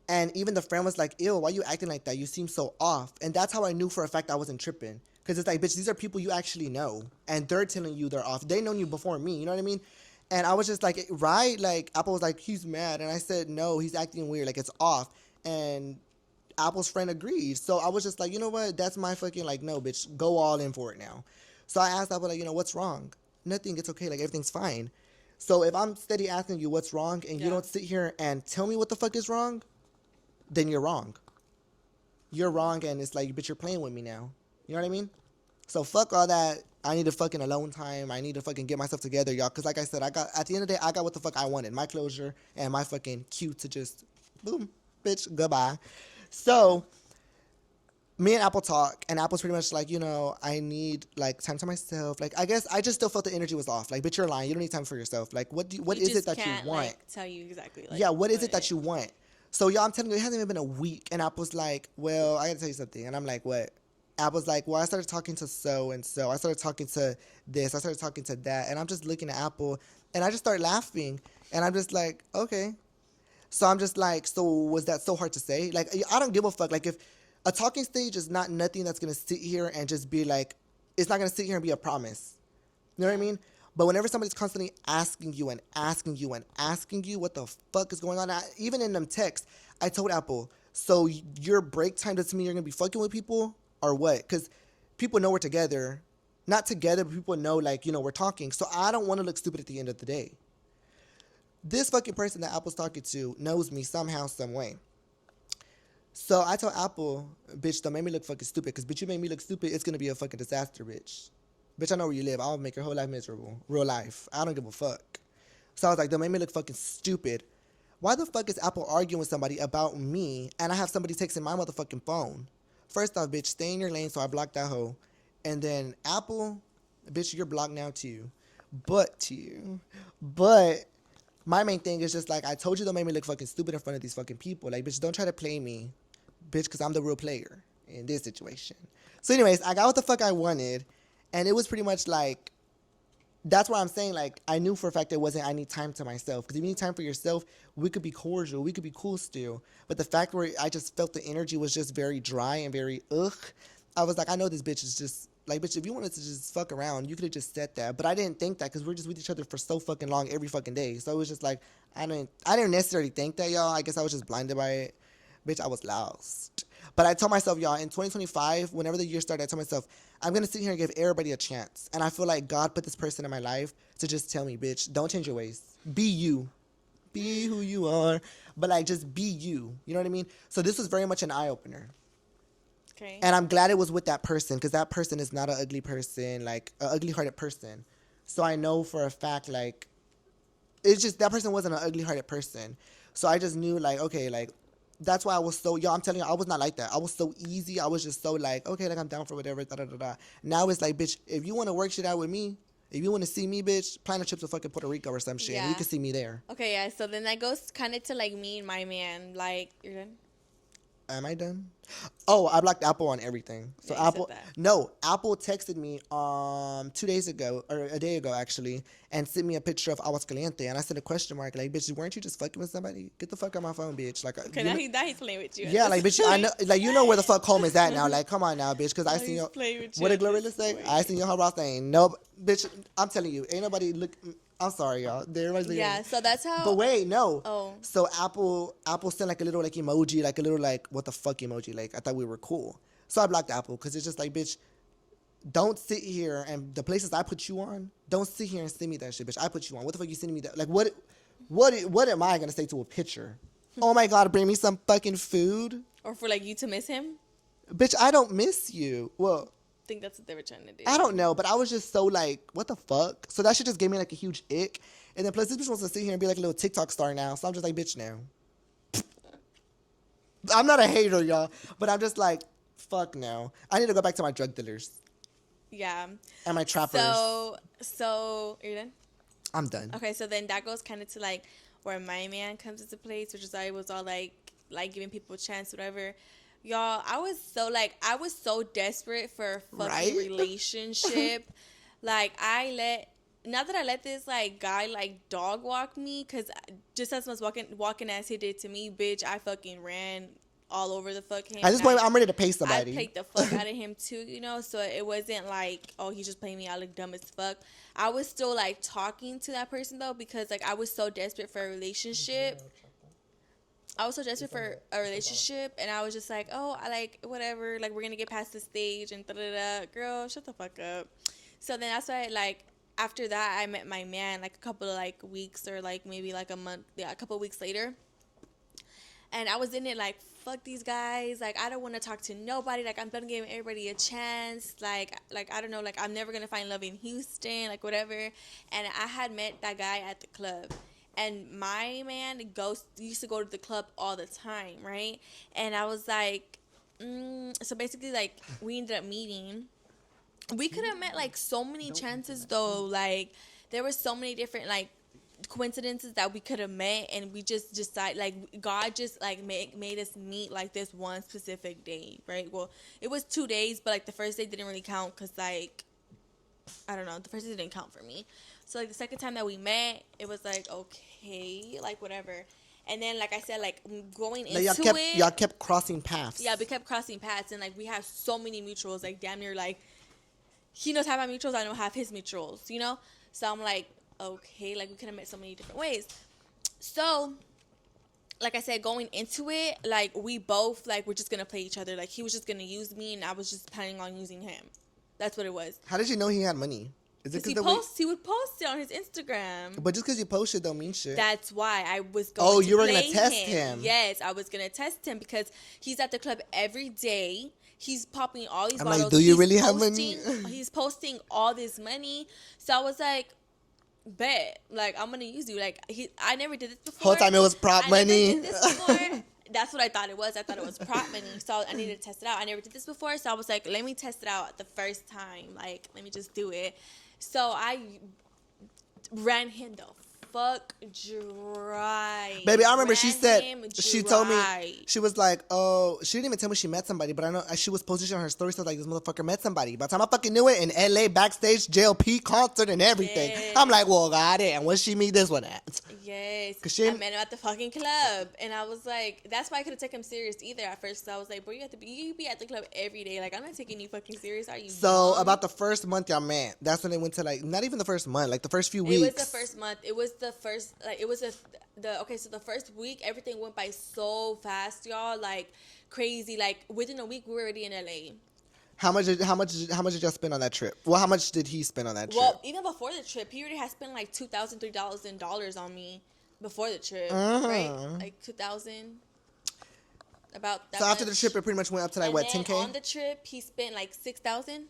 And even the friend was like, ew, why you acting like that? You seem so off. And that's how I knew for a fact I wasn't tripping. Because it's like, bitch, these are people you actually know. And they're telling you they're off. They known you before me. You know what I mean? And I was just like, right? Like, Apple was like, he's mad. And I said, no, he's acting weird. Like, it's off. And Apple's friend agreed. So I was just like, you know what? That's my fucking, like, no, bitch. Go all in for it now. So I asked Apple, like, you know, what's wrong? Nothing. It's okay. Like, everything's fine. So if I'm steady asking you what's wrong and you don't sit here and tell me what the fuck is wrong, then you're wrong. You're wrong, and it's like, bitch, you're playing with me now. You know what I mean? So fuck all that. I need to fucking alone time. I need to fucking get myself together, y'all. Because like I said, at the end of the day, I got what the fuck I wanted. My closure and my fucking cue to just, boom, bitch, goodbye. So me and Apple talk, and Apple's pretty much like, you know, I need, like, time to myself. Like, I guess I just still felt the energy was off. Like, bitch, you're lying. You don't need time for yourself. Like, what is it that you want? Like, tell you exactly. Like, yeah, what is it that you want? So, y'all, I'm telling you, it hasn't even been a week. And Apple's like, well, I got to tell you something. And I'm like, what? Apple's like, well, I started talking to so-and-so. I started talking to this. I started talking to that. And I'm just looking at Apple. And I just start laughing. And I'm just like, okay. So I'm just like, so was that so hard to say? Like, I don't give a fuck. Like, if a talking stage is not nothing that's going to sit here and just be like, it's not going to sit here and be a promise. You know what I mean? But whenever somebody's constantly asking you and asking you and asking you what the fuck is going on, even in them texts, I told Apple, so your break time doesn't mean you're going to be fucking with people or what? Because people know we're together. Not together, but people know, like, you know, we're talking. So I don't want to look stupid at the end of the day. This fucking person that Apple's talking to knows me somehow, some way. So I told Apple, bitch, don't make me look fucking stupid. Because, bitch, you make me look stupid, it's going to be a fucking disaster, bitch. Bitch, I know where you live. I'll make your whole life miserable. Real life. I don't give a fuck. So I was like, don't make me look fucking stupid. Why the fuck is Apple arguing with somebody about me and I have somebody texting my motherfucking phone? First off, bitch, stay in your lane, so I blocked that hoe. And then Apple, bitch, you're blocked now too. But my main thing is just like, I told you don't make me look fucking stupid in front of these fucking people. Like, bitch, don't try to play me, bitch, because I'm the real player in this situation. So anyways, I got what the fuck I wanted. And it was pretty much like, that's why I'm saying, like, I knew for a fact it wasn't, I need time to myself. Because if you need time for yourself, we could be cordial. We could be cool still. But the fact where I just felt the energy was just very dry and very, I was like, I know this bitch is just, Like, bitch, if you wanted to just fuck around, you could have just said that. But I didn't think that because we're just with each other for so fucking long every fucking day. So it was just like, I didn't necessarily think that, y'all. I guess I was just blinded by it. Bitch, I was lost. But I told myself, y'all, in 2025, whenever the year started, I told myself, I'm going to sit here and give everybody a chance. And I feel like God put this person in my life to just tell me, bitch, don't change your ways. Be you. Be who you are. But, like, just be you. You know what I mean? So this was very much an eye-opener. Okay. And I'm glad it was with that person because that person is not an ugly person, like, an ugly-hearted person. So I know for a fact, like, it's just that person wasn't an ugly-hearted person. So I just knew, like, okay, like, that's why I was so, yo, I'm telling you, I was not like that. I was so easy. I was just so like, okay, like I'm down for whatever, da-da-da-da. Now it's like, bitch, if you want to work shit out with me, if you want to see me, bitch, plan a trip to fucking Puerto Rico or some shit. Yeah. And you can see me there. Okay, yeah, so then that goes kind of to, like, me and my man. Like, you're done? Am I done? Oh, I blocked Apple on everything. So Yeah, you Apple, said that. no, Apple texted me 2 days ago, or a day ago actually, and sent me a picture of Aguas Caliente, and I sent a question mark like, bitch, weren't you just fucking with somebody? Get the fuck out my phone, bitch. Like, Okay, he's playing with you. yeah, like, bitch, I know, like, you know where the fuck home is at now. Like, come on now, bitch, because I Oh, seen he's your, playing with you what did at Glorilla this say? point. I seen your hurrah thing. No, bitch, I'm telling you, ain't nobody look. I'm sorry, y'all. Everybody's looking at Yeah, me. so that's how. But wait, no. Oh. So Apple sent like a little like emoji, like a little like what the fuck emoji. Like I thought we were cool. So I blocked Apple because it's just like, bitch, don't sit here and the places I put you on, don't sit here and send me that shit, bitch. I put you on. What the fuck you sending me that? Like what am I gonna say to a picture? Oh my God, bring me some fucking food. Or for, like, you to miss him? Bitch, I don't miss you. Well, I think that's what they were trying to do. I don't know, but I was just so like, what the fuck? So that shit just gave me like a huge ick. And then plus this bitch wants to sit here and be like a little TikTok star now. So I'm just like, bitch, now. I'm not a hater, y'all. But I'm just like, fuck no. I need to go back to my drug dealers Yeah. and my trappers. So, are you done? I'm done. Okay, so then that goes kind of to, like, where my man comes into place, which is I was all like giving people a chance, whatever. Y'all, I was so desperate for a fucking Right? relationship. Like, now that I let this, like, guy, like, dog walk me, because just as much walking as he did to me, bitch, I fucking ran all over the fuck him. At this point, I'm ready to pay somebody. I played the fuck out of him too, you know, so it wasn't like, oh, he's just playing me out like dumb as fuck. I was still, like, talking to that person, though, because, like, I was so desperate for a relationship. And I was just like, oh, I like, whatever, like, we're gonna get past this stage, and da-da-da. Girl, shut the fuck up. So then that's why, like, after that, I met my man, like, a couple of, like, weeks, or, like, maybe, like, a month, yeah, a couple of weeks later. And I was in it like, fuck these guys. Like, I don't want to talk to nobody. Like, I'm done giving everybody a chance. Like I don't know. Like, I'm never going to find love in Houston. Like, whatever. And I had met that guy at the club. And my man used to go to the club all the time, right? And I was like, so basically, like, we ended up meeting. We could have met, like, so many chances, though. Like, there were so many different, like, coincidences that we could have met, and we just decided, like, God just, like, made us meet, like, this one specific day, right? Well, it was 2 days, but, like, the first day didn't really count because, like, I don't know, the first day didn't count for me. So, like, the second time that we met, it was like, okay, like, whatever. And then, like I said, like, going into y'all kept crossing paths. Yeah, we kept crossing paths, and, like, we have so many mutuals, like, damn near, like, he knows half my mutuals, I know half his mutuals, you know? So I'm like, okay, like, we could have met so many different ways. So, like I said, going into it, like, we both, like, we're just gonna play each other. Like, he was just gonna use me, and I was just planning on using him. That's what it was. How did you know he had money? Is it because he would post it on his Instagram. But just because you post it don't mean shit. That's why I was going. Oh, to you were play gonna test him. Yes, I was gonna test him because he's at the club every day. He's popping all these I'm bottles. like, do you really have money? He's posting all this money. So I was like, bet, like, I'm gonna use you. Like, I never did this before. Whole time it was prop money. Never did this before. That's what I thought it was. I thought it was prop money. So I needed to test it out. I never did this before. So I was like, let me test it out the first time. Like, let me just do it. So I ran him the fuck dry. Baby, I remember she said, Random she told me, dry. she was like, oh, she didn't even tell me she met somebody, but I know she was posting shit on her story, so like, this motherfucker met somebody. By the time I fucking knew it, in LA, backstage, JLP concert and everything. Yes. I'm like, well, got it. And where'd she meet this one at? Yes. 'Cause she- I met him at the fucking club. And I was like, that's why I couldn't take him serious either at first. So I was like, bro, you be at the club every day. Like, I'm not taking you fucking serious. Are you So, dumb? about the first month y'all met, that's when they went to like, not even the first month, like the first few weeks. It was the first month. It was the first, like, it was so the first week, everything went by so fast, y'all. Like, crazy. Like, within a week, we were already in LA. How much did y'all spend on that trip? Well, how much did he spend on that trip? Well, even before the trip, he already had spent like $2,000, $3,000 on me before the trip, right? Like 2,000. About that. So after much. the trip, it pretty much went up to like And what, then 10K? on the trip, he spent like 6,000.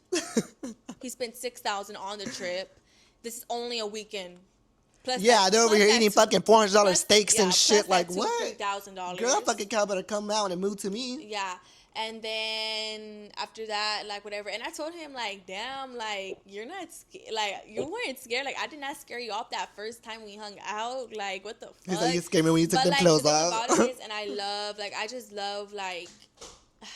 He spent 6,000 on the trip. This is only a weekend. Plus Yeah, that- they're over plus here that eating two- fucking $400 plus- steaks yeah, and plus shit. that Like $2,000, what? $3,000. Girl, fucking cow better come out and move to me. Yeah. And then after that, like whatever. And I told him like, damn, like you're not like you weren't scared. Like I did not scare you off that first time we hung out. Like what the fuck? He's like, you scared me when you took But them like clothes the thing off. about it is, and I love like I just love like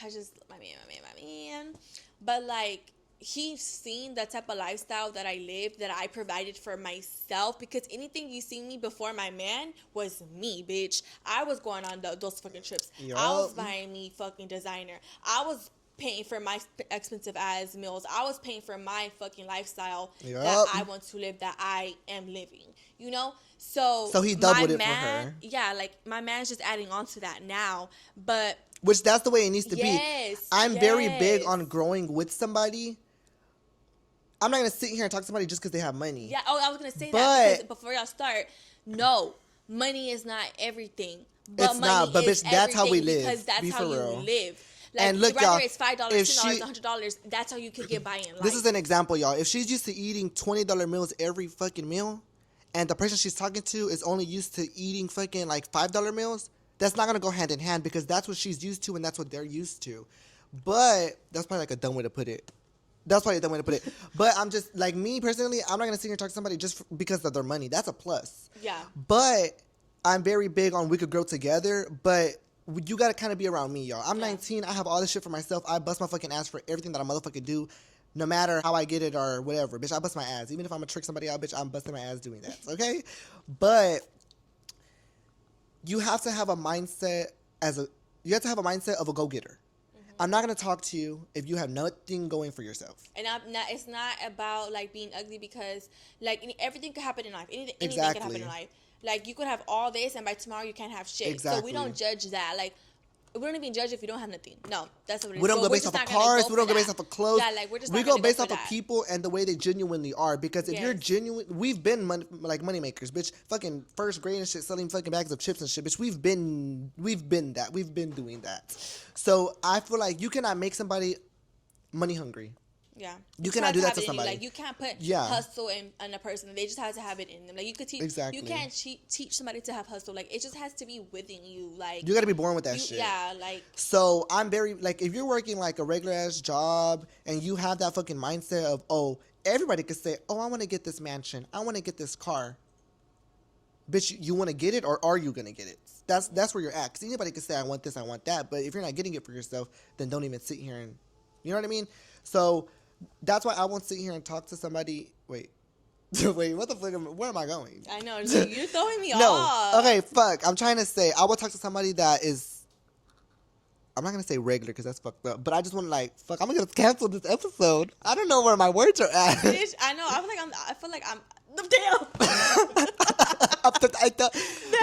I just my man. But like he's seen the type of lifestyle that I lived, that I provided for myself. Because anything you see me before my man was me, bitch. I was going on those fucking trips. Yup. I was buying me fucking designer. I was paying for my expensive ass meals. I was paying for my fucking lifestyle that Yup. I want to live, that I am living. You know? So he doubled my it for man, her. Yeah, like my man's just adding on to that now. But Which that's the way it needs to Yes, be. I'm very big yes. on growing with somebody. I'm not gonna sit here and talk to somebody just because they have money. yeah, I was gonna say But- that because before y'all start, no, money is not everything. But It's not, but is bitch, that's how we everything live. Because that's Be how for you real. live. Like, And look, whether y'all, it's $5, if $10, she- $100, that's how you could get by in life. This is an example, y'all. If she's used to eating $20 meals every fucking meal, and the person she's talking to is only used to eating fucking like $5 meals, that's not gonna go hand in hand because that's what she's used to and that's what they're used to. But that's probably like a dumb way to put it. But I'm just like, me personally, I'm not gonna sit here and talk to somebody just because of their money. That's a plus. Yeah. But I'm very big on we could grow together, but you gotta kind of be around me, y'all. I'm 19. I have all this shit for myself. I bust my fucking ass for everything that I motherfucking do, no matter how I get it or whatever. Bitch, I bust my ass. Even if I'm gonna trick somebody out, bitch, I'm busting my ass doing that, okay? But you have to have a mindset of a go-getter. I'm not gonna talk to you if you have nothing going for yourself. And it's not about like being ugly, because like everything could happen in life. Anything could Exactly. happen in life. Like you could have all this and by tomorrow you can't have shit. So Exactly. we don't judge that. Like we don't even judge if you don't have nothing. No, that's what it is. We don't But go we're based just off of not gonna cars. go We don't for go based that. off of clothes. Yeah, like we're just we not go gonna based for off of that. people and the way they genuinely are. Because if you're Yes. genuine, we've been money makers, bitch. Fucking first grade and shit, selling fucking bags of chips and shit, bitch. We've been that. We've been doing that. So I feel like you cannot make somebody money hungry. Yeah. You cannot do that to have it in you. somebody. Like you can't put Yeah. hustle in a person. They just have to have it in them. Like you could teach. Exactly. You can't teach somebody to have hustle. Like it just has to be within you. Like You got to be born with that shit. Yeah. Like So I'm very, like, if you're working like a regular ass job and you have that fucking mindset of, oh, everybody could say, oh, I want to get this mansion, I want to get this car. Bitch, you want to get it, or are you gonna get it? That's where you're at. Because anybody could say, I want this, I want that, but if you're not getting it for yourself, then don't even sit here and, you know what I mean? So that's why I won't sit here and talk to somebody. Wait, what the fuck? Where am I going? I know you're throwing me No. off. Okay, fuck. I'm trying to say I will talk to somebody that is. I'm not gonna say regular because that's fucked up. But I just want to like fuck. I'm gonna cancel this episode. I don't know where my words are at. Bitch, I know. I feel like I'm. Damn.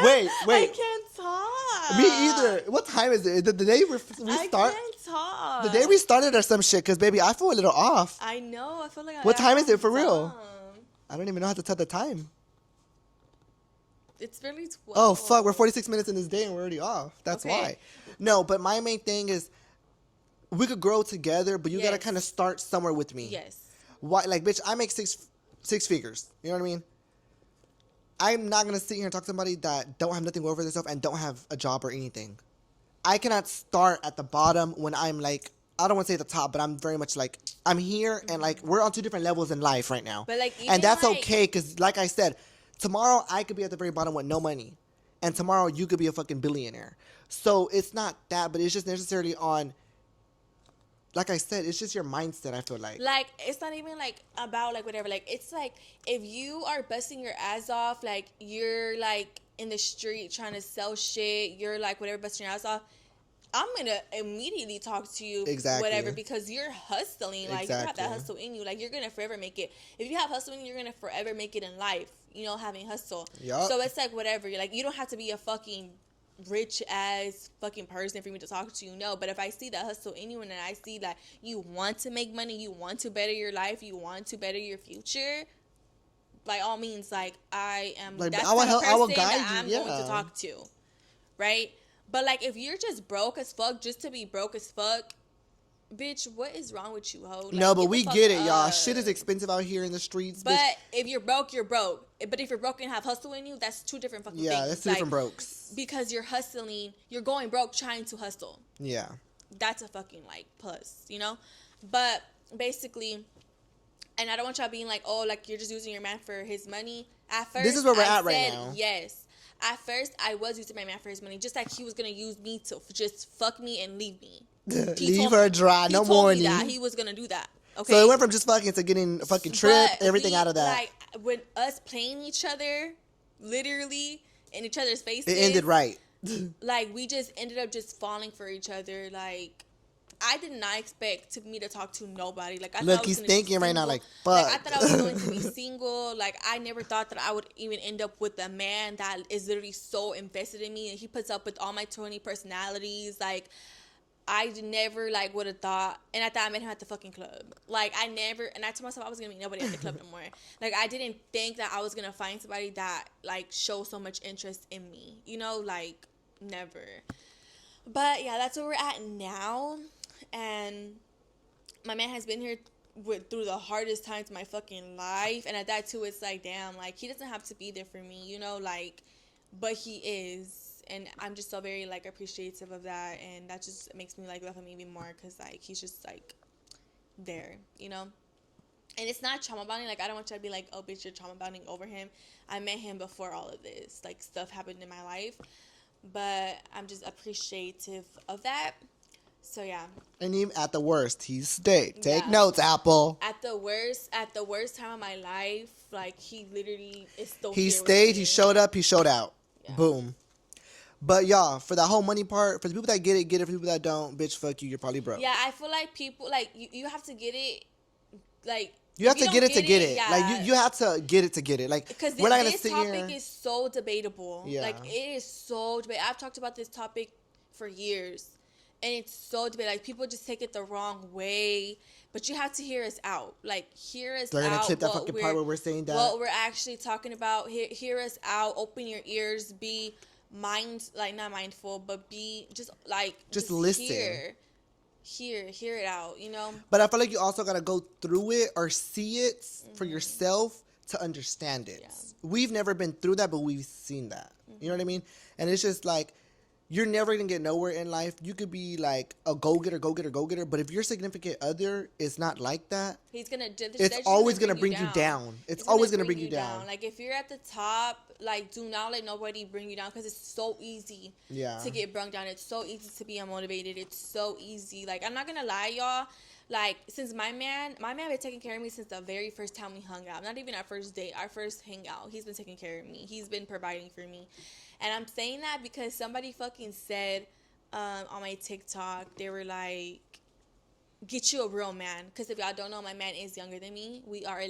Wait. I can't talk. Me either. What time is it? The day we I start. can't talk. The day we started or some shit. Cause baby, I feel a little off. I know. I feel like. What time is it for I'm real? dumb. I don't even know how to tell the time. It's really 12. Oh fuck, we're 46 minutes in this day and we're already off. That's Okay. why. No, but my main thing is we could grow together, but you gotta Yes. kind of start somewhere with me. Yes. Why? Like, bitch, I make six figures. You know what I mean? I'm not gonna sit here and talk to somebody that don't have nothing over themselves and don't have a job or anything. I cannot start at the bottom when I'm like, I don't want to say the top, but I'm very much like, I'm here and like we're on two different levels in life right now. But, like, even, and that's like- okay because, like I said, Tomorrow, I could be at the very bottom with no money. And tomorrow, you could be a fucking billionaire. So it's not that, but it's just necessarily on, like I said, it's just your mindset, I feel like. Like, it's not even, like, about, like, whatever. Like, it's, like, if you are busting your ass off, like, you're, like, in the street trying to sell shit, you're, like, whatever, busting your ass off, I'm going to immediately talk to you, Exactly. whatever, because you're hustling. Like, you have that hustle in you. Like, you're going to forever make it. If you have hustle in you, you're going to forever make it in life, you know, having hustle. Yep. So it's, like, whatever. You're, like, you don't have to be a fucking rich ass fucking person for me to talk to you. No, but if I see that hustle in you and then I see that you want to make money, you want to better your life, you want to better your future, by all means, like, I am, like, that's I will the help, person I will that guide I'm you. going to talk to, right? But, like, if you're just broke as fuck, just to be broke as fuck, bitch, what is wrong with you, ho? Like, no, but we get it, y'all. up. Shit is expensive out here in the streets. But bitch. if you're broke, you're broke. But if you're broke and have hustle in you, that's two different fucking things. Yeah, that's two like, different brokes. Because you're hustling, you're going broke trying to hustle. Yeah. That's a fucking, like, plus, you know? But basically, and I don't want y'all being like, oh, like, you're just using your man for his money. At first, This is where we're I at right said now. yes. At first, I was using my man for his money, just like he was going to use me to just fuck me and leave me. Leave her dry, no more. He told more. me that. He was going to do that. Okay. So it went from just fucking to getting a fucking trip, But everything out of that. Like, when us playing each other, literally, in each other's faces. It ended right. Like, we just ended up just falling for each other. Like, I did not expect me to talk to nobody. Like, I Look, thought I was he's gonna be thinking right now, single. like, fuck. Like, I thought I was going to be single. Like, I never thought that I would even end up with a man that is literally so invested in me, and he puts up with all my 20 personalities. Like, I never, like, would have thought, and I thought I met him at the fucking club. Like, I never, and I told myself I was going to meet nobody at the club no more. Like, I didn't think that I was going to find somebody that, like, shows so much interest in me. You know, like, never. But, yeah, that's where we're at now. And my man has been here through the hardest times of my fucking life. And at that, too, it's like, damn, like, he doesn't have to be there for me, you know, like, but he is. And I'm just so very, like, appreciative of that. And that just makes me, like, love him even more because, like, he's just, like, there, you know. And it's not trauma bonding. Like, I don't want you to be like, oh, bitch, you're trauma bonding over him. I met him before all of this. Like, stuff happened in my life. But I'm just appreciative of that. So, yeah. And even at the worst, he stayed. Take Yeah. notes, Apple. At the worst time of my life, like, he literally is still He here stayed, with he me. showed up, he showed out. Yeah. Boom. But y'all, for that whole money part, for the people that get it, get it. For the people that don't, bitch, fuck you, you're probably broke. Yeah, I feel like people, like, you have to get it, like, You have to get it to get it. yeah. Like, you have to get it to get it. Like, Because we're not going to this sit topic here. is so debatable. Yeah. Like, it is so debatable. I've talked about this topic for years. And it's so debatable. Like, people just take it the wrong way. But you have to hear us out. Like, hear us out. They're going to clip that fucking part where we're saying that. What we're actually talking about. Hear us out. Open your ears. Be not mindful, but be just listen. Hear it out, you know. But I feel like you also got to go through it or see it for yourself to understand it. Yeah. We've never been through that, but we've seen that. You know what I mean? And it's just like, you're never going to get nowhere in life. You could be like a go-getter. But if your significant other is not like that, He's gonna. it's always going to bring you down. It's always going to bring you down. Like, if you're at the top, like, do not let nobody bring you down, because it's so easy to get brung down. It's so easy to be unmotivated. It's so easy. Like, I'm not gonna lie, y'all. Like, since my man been taking care of me since the very first time we hung out. Not even our first date, our first hangout. He's been taking care of me. He's been providing for me. And I'm saying that because somebody fucking said on my TikTok, they were like, get you a real man. Because if y'all don't know, my man is younger than me. We are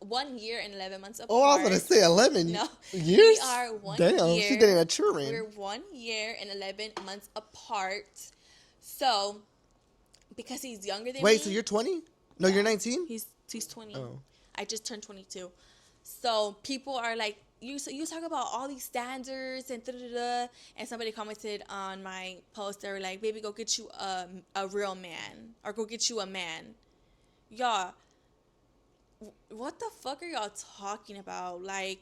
1 year and 11 months apart. Oh, I was going to say 11 No, years? we are 1 Damn, year. she's dating a children. We're 1 year and 11 months apart. So, because he's younger than me. Wait, so you're 20? No, Yeah. you're 19? He's 20. Oh. I just turned 22. So people are like, you talk about all these standards and da-da-da. And somebody commented on my post. They were like, baby, go get you a real man, or go get you a man. Y'all, what the fuck are y'all talking about? Like,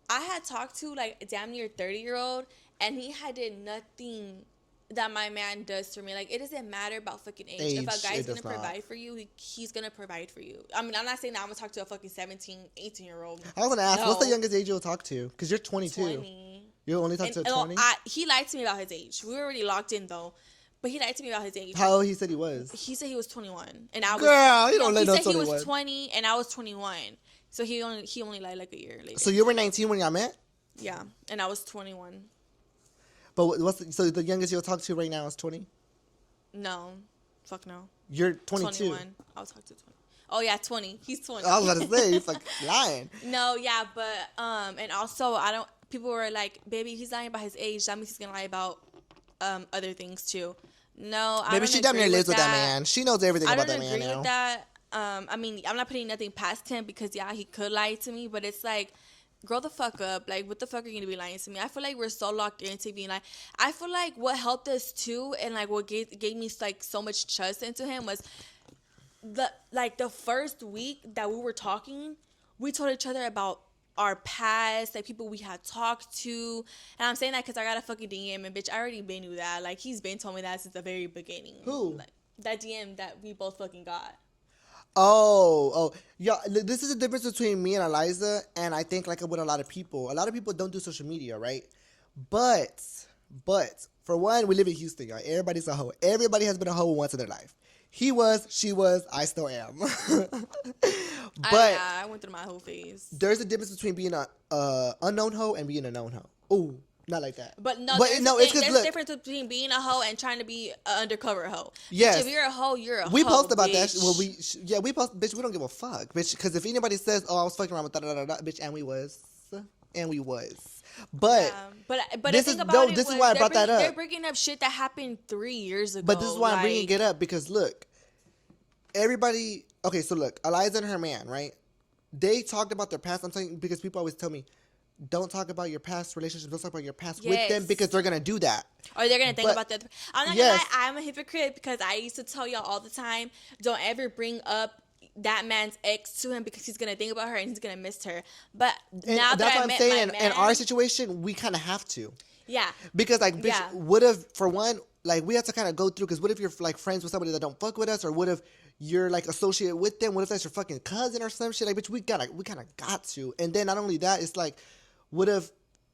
I had talked to, like, a damn near 30-year-old, and he had did nothing that my man does for me. Like, it doesn't matter about fucking age. If a guy's gonna provide for you, he's gonna provide for you. I mean, I'm not saying that I'm gonna talk to a fucking 17, 18-year-old. I was gonna ask, what's the youngest age you'll talk to? Because you're 22. 20. You'll only talk to a 20? He lied to me about his age. We were already locked in, though. But he lied to me about his age. How old he said he was? He said he was 21. And I was... Girl, you don't let no 21. He said he was 20, and I was 21. So he only lied like a year later. So you were 19 when y'all met? Yeah, and I was 21. But so the youngest you'll talk to right now is 20? No. Fuck no. You're 22. 21. I was talking to 20. Oh, yeah, 20. He's 20. I was about to say, you're fucking lying. No, yeah, but, and also, people were like, baby, he's lying about his age. That means he's gonna lie about, other things, too. No, I Maybe don't she damn near lives with that that man. She knows everything about that man now. I don't agree with that. I mean, I'm not putting nothing past him because, yeah, he could lie to me, but it's like, grow the fuck up. Like, what the fuck are you gonna be lying to me? I feel like we're so locked into being like, I feel like what helped us too, and like what gave me like so much trust into him was the first week that we were talking, we told each other about our past, like people we had talked to, and I'm saying that because I got a fucking DM, and bitch, I already been knew that. Like, he's been told me that since the very beginning. Who? Like, that DM that we both fucking got. Oh, yeah. This is the difference between me and Alyzzah, and I think like with a lot of people don't do social media, right? But for one, we live in Houston, y'all. Everybody's a hoe. Everybody has been a hoe once in their life. He was, she was, I still am. But I went through my whole phase. there's a difference between being a unknown hoe and being a known hoe. Ooh. Not like that. But no, there's a difference between being a hoe and trying to be an undercover hoe. Yes. Bitch, if you're a hoe, you're a hoe. We post about bitch. that. Well, we post, bitch, we don't give a fuck, bitch. Because if anybody says, oh, I was fucking around with da-da-da-da, bitch, and we was. But, this is why I brought that up. They're bringing up shit that happened 3 years ago. But this is why I'm bringing it up, because look, everybody, okay, so look, Alyzzah and her man, right? They talked about their past. I'm saying, because people always tell me, don't talk about your past relationships. Don't talk about your past with them, because they're going to do that. Or they're going to think about that. I'm not going to lie. I'm a hypocrite because I used to tell y'all all the time, don't ever bring up that man's ex to him because he's going to think about her and he's going to miss her. But now that's what I'm saying. In our situation, we kind of have to. Yeah. Because, like, bitch, what if, for one, like, we have to kind of go through, because what if you're, like, friends with somebody that don't fuck with us? Or what if you're, like, associated with them? What if that's your fucking cousin or some shit? Like, bitch, we kind of got to. And then not only that, it's like, what if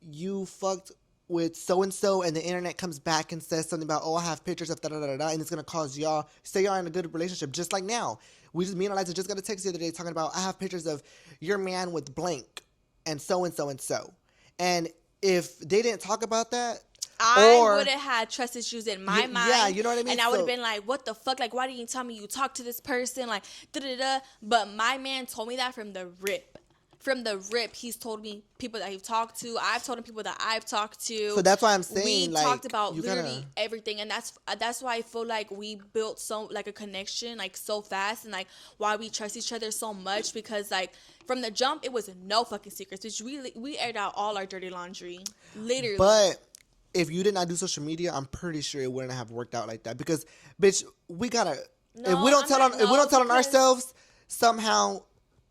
you fucked with so-and-so and the internet comes back and says something about, oh, I have pictures of da-da-da-da, and it's going to cause y'all, say y'all in a good relationship, just like now. Me and Alyzzah just got a text the other day talking about, I have pictures of your man with blank and so-and-so and so. And if they didn't talk about that, I would have had trust issues in my mind. Yeah, you know what I mean? And I would have been like, what the fuck? Like, why didn't you tell me you talked to this person? Like, da-da-da. But my man told me that from the rip. From the rip, he's told me people that he's talked to. I've told him people that I've talked to. So that's why I'm saying, we talked about literally everything, and that's why I feel like we built a connection like so fast, and like why we trust each other so much, because like from the jump it was no fucking secrets. Which we aired out all our dirty laundry, literally. But if you did not do social media, I'm pretty sure it wouldn't have worked out like that, because bitch, we gotta if we don't tell on ourselves, somehow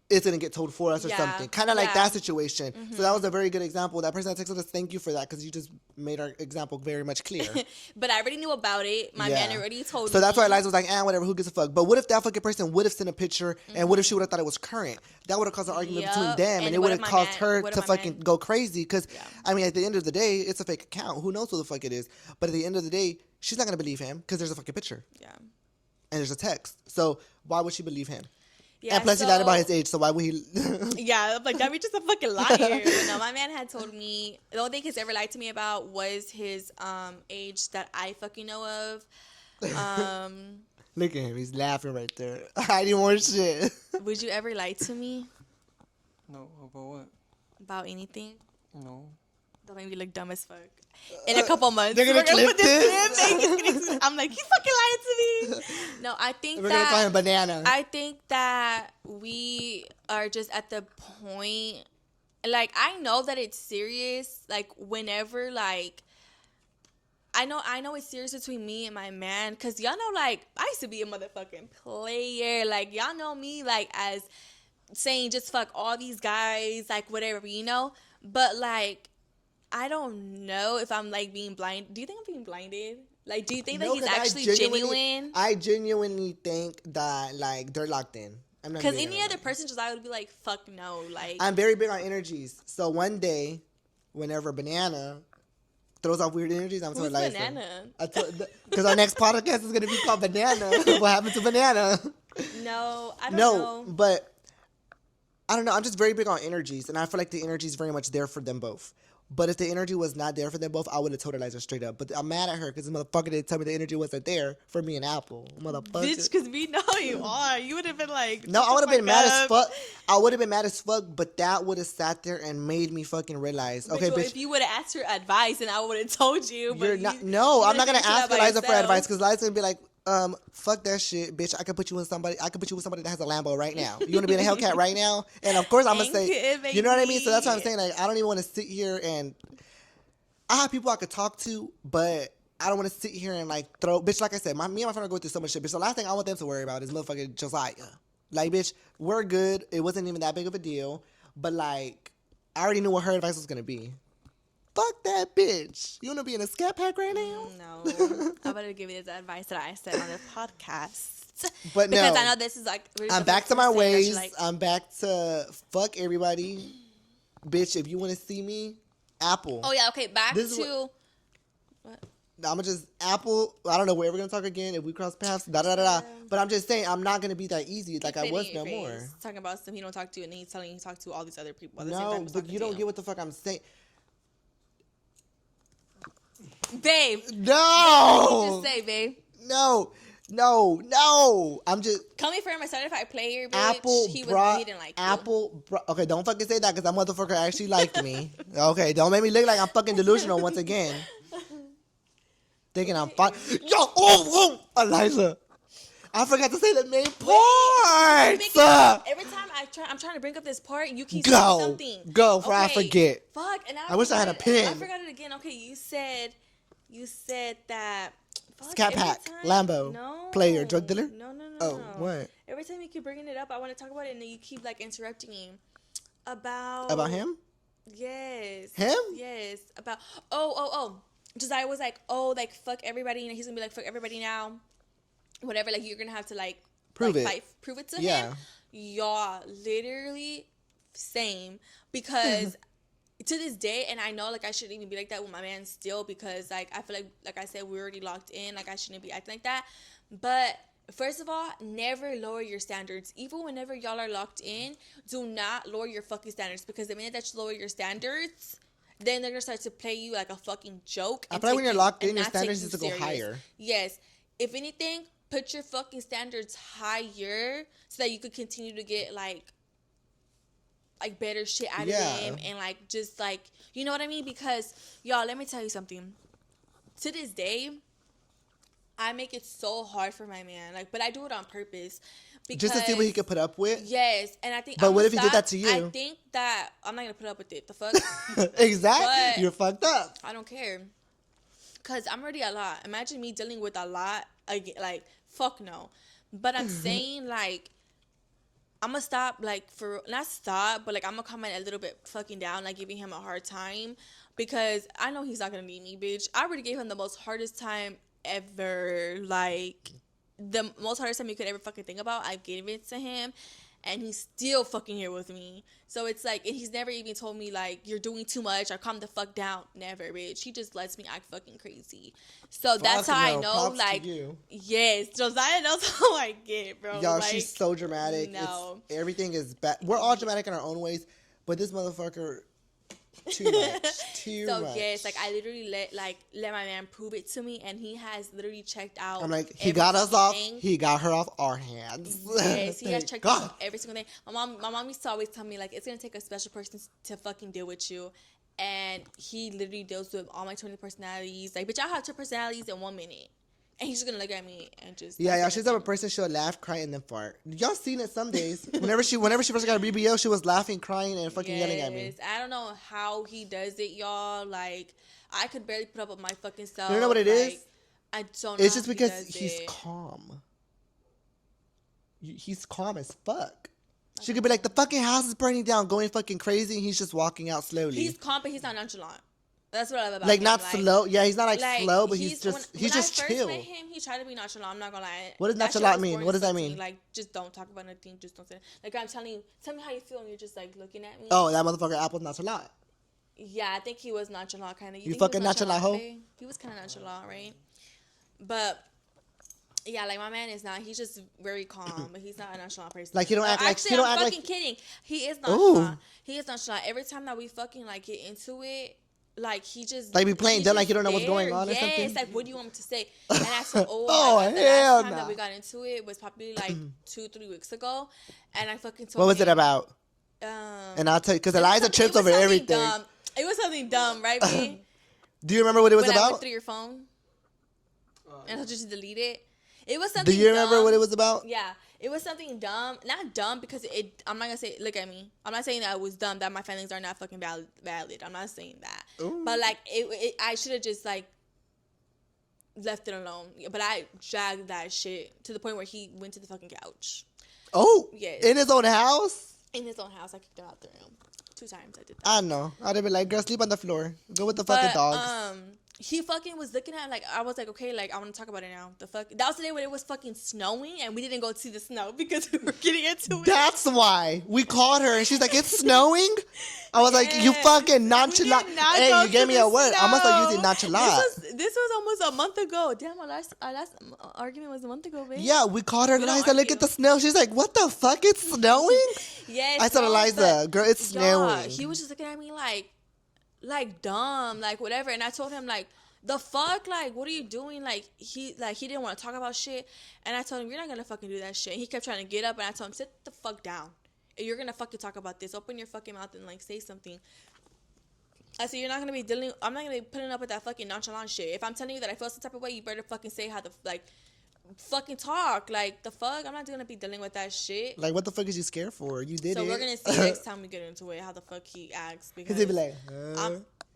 it's going to get told for us or something. Kind of like that situation. Mm-hmm. So that was a very good example. That person that texted us, thank you for that, because you just made our example very much clear. But I already knew about it. My man already told me. So that's why Alyzzah was like, whatever, who gives a fuck? But what if that fucking person would have sent a picture, and what if she would have thought it was current? That would have caused an argument between them, and it would have caused her to fucking go crazy. Because, I mean, at the end of the day, it's a fake account. Who knows who the fuck it is? But at the end of the day, she's not going to believe him, because there's a fucking picture. Yeah. And there's a text. So why would she believe him? Yeah, and plus, he lied about his age, so why would he? Yeah, I'm like, that bitch is a fucking liar. But no, my man had told me, the only thing he's ever lied to me about was his age that I fucking know of. Look at him, he's laughing right there. Hiding more shit. Would you ever lie to me? No, about what? About anything? No. Don't make me look dumb as fuck. In a couple months, they're gonna clip this. I'm like, he fucking lied to me. No, I think we're gonna call him banana. I think that we are just at the point. Like, I know that it's serious. Like, whenever, like, I know it's serious between me and my man, because y'all know, like, I used to be a motherfucking player. Like, y'all know me, like, as saying just fuck all these guys, like, whatever, you know. But like, I don't know if I'm, like, being blind. Do you think I'm being blinded? Like, do you think No, that he's 'cause actually genuine? I genuinely think that like they're locked in. I'm not Because being any honest. other person, Josiah would be like, fuck no. Like, I'm very big on energies. So one day, whenever Banana throws off weird energies, I'm who's telling Alyzzah. Banana? Because our next podcast is gonna be called Banana. What happened to Banana? No, I don't No, know. but I don't know. I'm just very big on energies, and I feel like the energy is very much there for them both. But if the energy was not there for them both, I would have told Alyzzah straight up. But I'm mad at her because the motherfucker didn't tell me the energy wasn't there for me and Apple. Motherfucker. Bitch, because we know you are. You would have been like, No, I would have "Shut been the mad fuck as up." fuck. I would have been mad as fuck, but that would have sat there and made me fucking realize. Okay, Well, bitch, if you would have asked her advice, then I would have told you. But you're you- not. No, you I'm not would've gonna figured it ask out by Alyzzah for yourself. advice because Alyzzah gonna be like, fuck that shit, bitch. I could put you with somebody. I could put you with somebody that has a Lambo right now. You want to be in a Hellcat right now? And of course, I'm gonna say, Ain't it, you know what I mean. So that's what I'm baby? saying. Like, I don't even want to sit here and. I have people I could talk to, but I don't want to sit here and like throw. Bitch, like I said, me and my friend are going through so much shit. Bitch, the last thing I want them to worry about is motherfucking Josiah. Like, bitch, we're good. It wasn't even that big of a deal. But like, I already knew what her advice was gonna be. Fuck that bitch. You wanna be in a scat pack right now? No, I'm gonna give you this advice that I said on the podcast. But because no. I know this is like. Really I'm the back to first my thing that ways. you're like, I'm back to fuck everybody. Bitch, if you wanna see me, Apple. oh yeah, okay. Back This is to. I'm just Apple. I don't know where we're gonna talk again if we cross paths. Da da da da. But I'm just saying I'm not gonna be that easy like I was no more. Talking about some he don't talk to, and then he's telling you to talk to all these other people. At the same No, time he's but talking you to don't get what the fuck I'm saying. babe. No. Just say, babe. No. I'm just Call me for my certified player, bitch. Apple he brought he didn't like you. Apple. Okay, don't fucking say that because that motherfucker actually liked me. Okay, don't make me look like I'm fucking delusional once again. Thinking I'm fine. Yo, Alyzzah. I forgot to say the main part. Every time I'm trying to bring up this part, you keep saying Go, something. go, before I forget. Fuck, and I wish I had a pen. I forgot it again. Okay, you said that. Fuck, Scat every pack, time- Lambo, no, player, drug dealer? No. Oh, what? Every time you keep bringing it up, I want to talk about it, and then you keep like interrupting me. About him? Yes. Him? Yes. About oh. Josiah was like, oh, like fuck everybody, and he's gonna be like, fuck everybody now. Whatever, like you're gonna have to like Prove it. prove it to Yeah. him. Y'all literally same because to this day, and I know like I shouldn't even be like that with my man still because like I feel like I said we're already locked in, like I shouldn't be acting like that. But first of all, never lower your standards. Even whenever y'all are locked in, do not lower your fucking standards because the minute that you lower your standards, then they're gonna start to play you like a fucking joke. I and feel like when take you're you- locked and in, your not take standards you need to go serious. higher. Yes. If anything, put your fucking standards higher so that you could continue to get like better shit out Yeah. of them and like just like you know what I mean? Because y'all, let me tell you something. To this day, I make it so hard for my man. Like, but I do it on purpose. Just to see what he could put up with? Yes, and I think. But I'ma what if he did stop. that to you? I think that I'm not gonna put up with it. The fuck. Exactly. But- You're fucked up. I don't care. Cause I'm already a lot. Imagine me dealing with a lot again. Like fuck no. But I'm saying like I'm gonna stop like for not stop, but like I'm gonna comment a little bit fucking down, like giving him a hard time because I know he's not gonna need me, bitch. I already gave him the most hardest time ever. Like the most hardest time you could ever fucking think about. I've given it to him. And he's still fucking here with me. So it's like, and he's never even told me, like, you're doing too much or calm the fuck down. Never, bitch. He just lets me act fucking crazy. So that's Fuck how I no. know, Props to like, you. Yes, Josiah knows how I get, bro. Y'all, like, she's so dramatic. No. Everything is bad. We're all dramatic in our own ways, but this motherfucker, too much. Too So much. yes, like I literally let my man prove it to me, and he has literally checked out. I'm like, he every got us fucking off. thing. He got her off our hands. Yes, he has Thank checked God. out every single thing. My mom used to always tell me like it's gonna take a special person to fucking deal with you, and he literally deals with all my 20 personalities. Like, bitch, I have 2 personalities in 1 minute, and he's just gonna look at me and just Yeah, she's the type of person she'll laugh, cry, and then fart. Y'all seen it some days. Whenever she first got a BBL, she was laughing, crying, and fucking yelling at me. Yes, I don't know how he does it, y'all. Like, I could barely put up with my fucking self. You know what it is? I don't know. It's just how he because does he's it. calm. He's calm as fuck. She could be like, the fucking house is burning down, going fucking crazy, and he's just walking out slowly. He's calm, but he's not nonchalant. That's what I love about Like him. not slow. Yeah, he's not like slow, but he's when just I chill. first met him, he tried to be nonchalant. I'm not gonna lie. What does That shit nonchalant was mean? boring What as does fuck that to me. mean? Like, just don't talk about nothing. Just don't say. Like, I'm telling you, tell me how you feel, and you're just like looking at me. Oh, that motherfucker Apple's nonchalant. Yeah, I think he was nonchalant, kind of. You fucking nonchalant hoe? He was kind of nonchalant, right? But yeah, like my man is not. He's just very calm, but he's not a nonchalant person. Like he don't act like Actually, he don't I'm act fucking like. kidding. He is Ooh. nonchalant. He is nonchalant. Every time that we fucking like get into it, like he just Like be playing dumb, like you don't know what's there. going on or yes, something. like what do you want me to say? And I said, oh, Oh, my God, the hell last time nah. that we got into it was probably like 2-3 weeks ago, and I fucking told What was him, it about? And I'll tell you, because Alyzzah trips over everything. Dumb. It was something dumb, right, B? Do you remember what it was when I went about? through your phone and I just delete it. It was something. Do you remember dumb. what it was about? Yeah, it was something dumb. Not dumb because it. I'm not gonna say. Look at me. I'm not saying that it was dumb. That my feelings are not fucking valid. I'm not saying that. Ooh. But like I should have just like left it alone. But I dragged that shit to the point where he went to the fucking couch Oh, Yes. in his own house? in his own house. I kicked him out the room 2 times. I did that. I know. I'd have been like, girl, sleep on the floor. Go with the fucking dogs. He fucking was looking at like I was like, okay, like I want to talk about it now. The fuck that was the day when it was fucking snowing and we didn't go see the snow because we were getting into it. That's why we called her and she's like, it's snowing. I was like, you fucking nonchalant. We did not Hey, go you gave to me the a word. I must have used it snow. nonchalant. This was almost a month ago. Damn, our last argument was a month ago, babe. Yeah, we called her. We don't Alyzzah, look argue. at the snow. She's like, what the fuck? It's snowing? Yes. I said, no, Alyzzah, but, girl, it's yeah, snowing. he was just looking at me like dumb, like whatever. And I told him like, the fuck, like, what are you doing? Like he didn't want to talk about shit. And I told him, you're not gonna fucking do that shit. And he kept trying to get up, and I told him, sit the fuck down. If you're gonna fucking talk about this, open your fucking mouth and like say something. I said, you're not gonna be dealing. I'm not gonna be putting up with that fucking nonchalant shit. If I'm telling you that I feel some type of way, you better fucking say how the like. Fucking talk. Like, the fuck? I'm not gonna be dealing with that shit. Like, what the fuck is you scared for? You did it. So we're gonna see next time we get into it how the fuck he acts. Because He'd be like,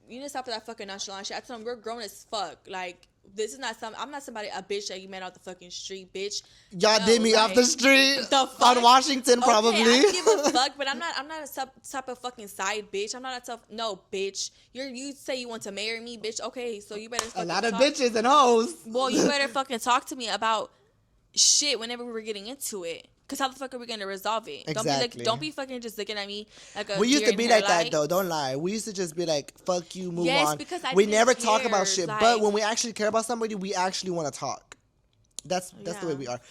you need to stop with that fucking nonchalant shit. I told him we're grown as fuck. Like, this is not I'm not somebody, a bitch that you met out the fucking street, bitch. y'all No, did me off like, the street the fuck? on Washington, probably. Okay, I don't give a fuck, but I'm not a type of fucking side bitch. I'm not a tough. No, bitch. You say you want to marry me, bitch. Okay, so you better. A lot of bitches and hoes. Well, you better fucking talk to me about shit whenever we were getting into it. Cause how the fuck are we gonna resolve it? Exactly. Don't be fucking just looking at me like a. We used deer to in be like headlight. that though. Don't lie. We used to just be like, "Fuck you, move Yes, on." because I we didn't never talk about care, shit. like- But when we actually care about somebody, we actually want to talk. That's the way Yeah. we are.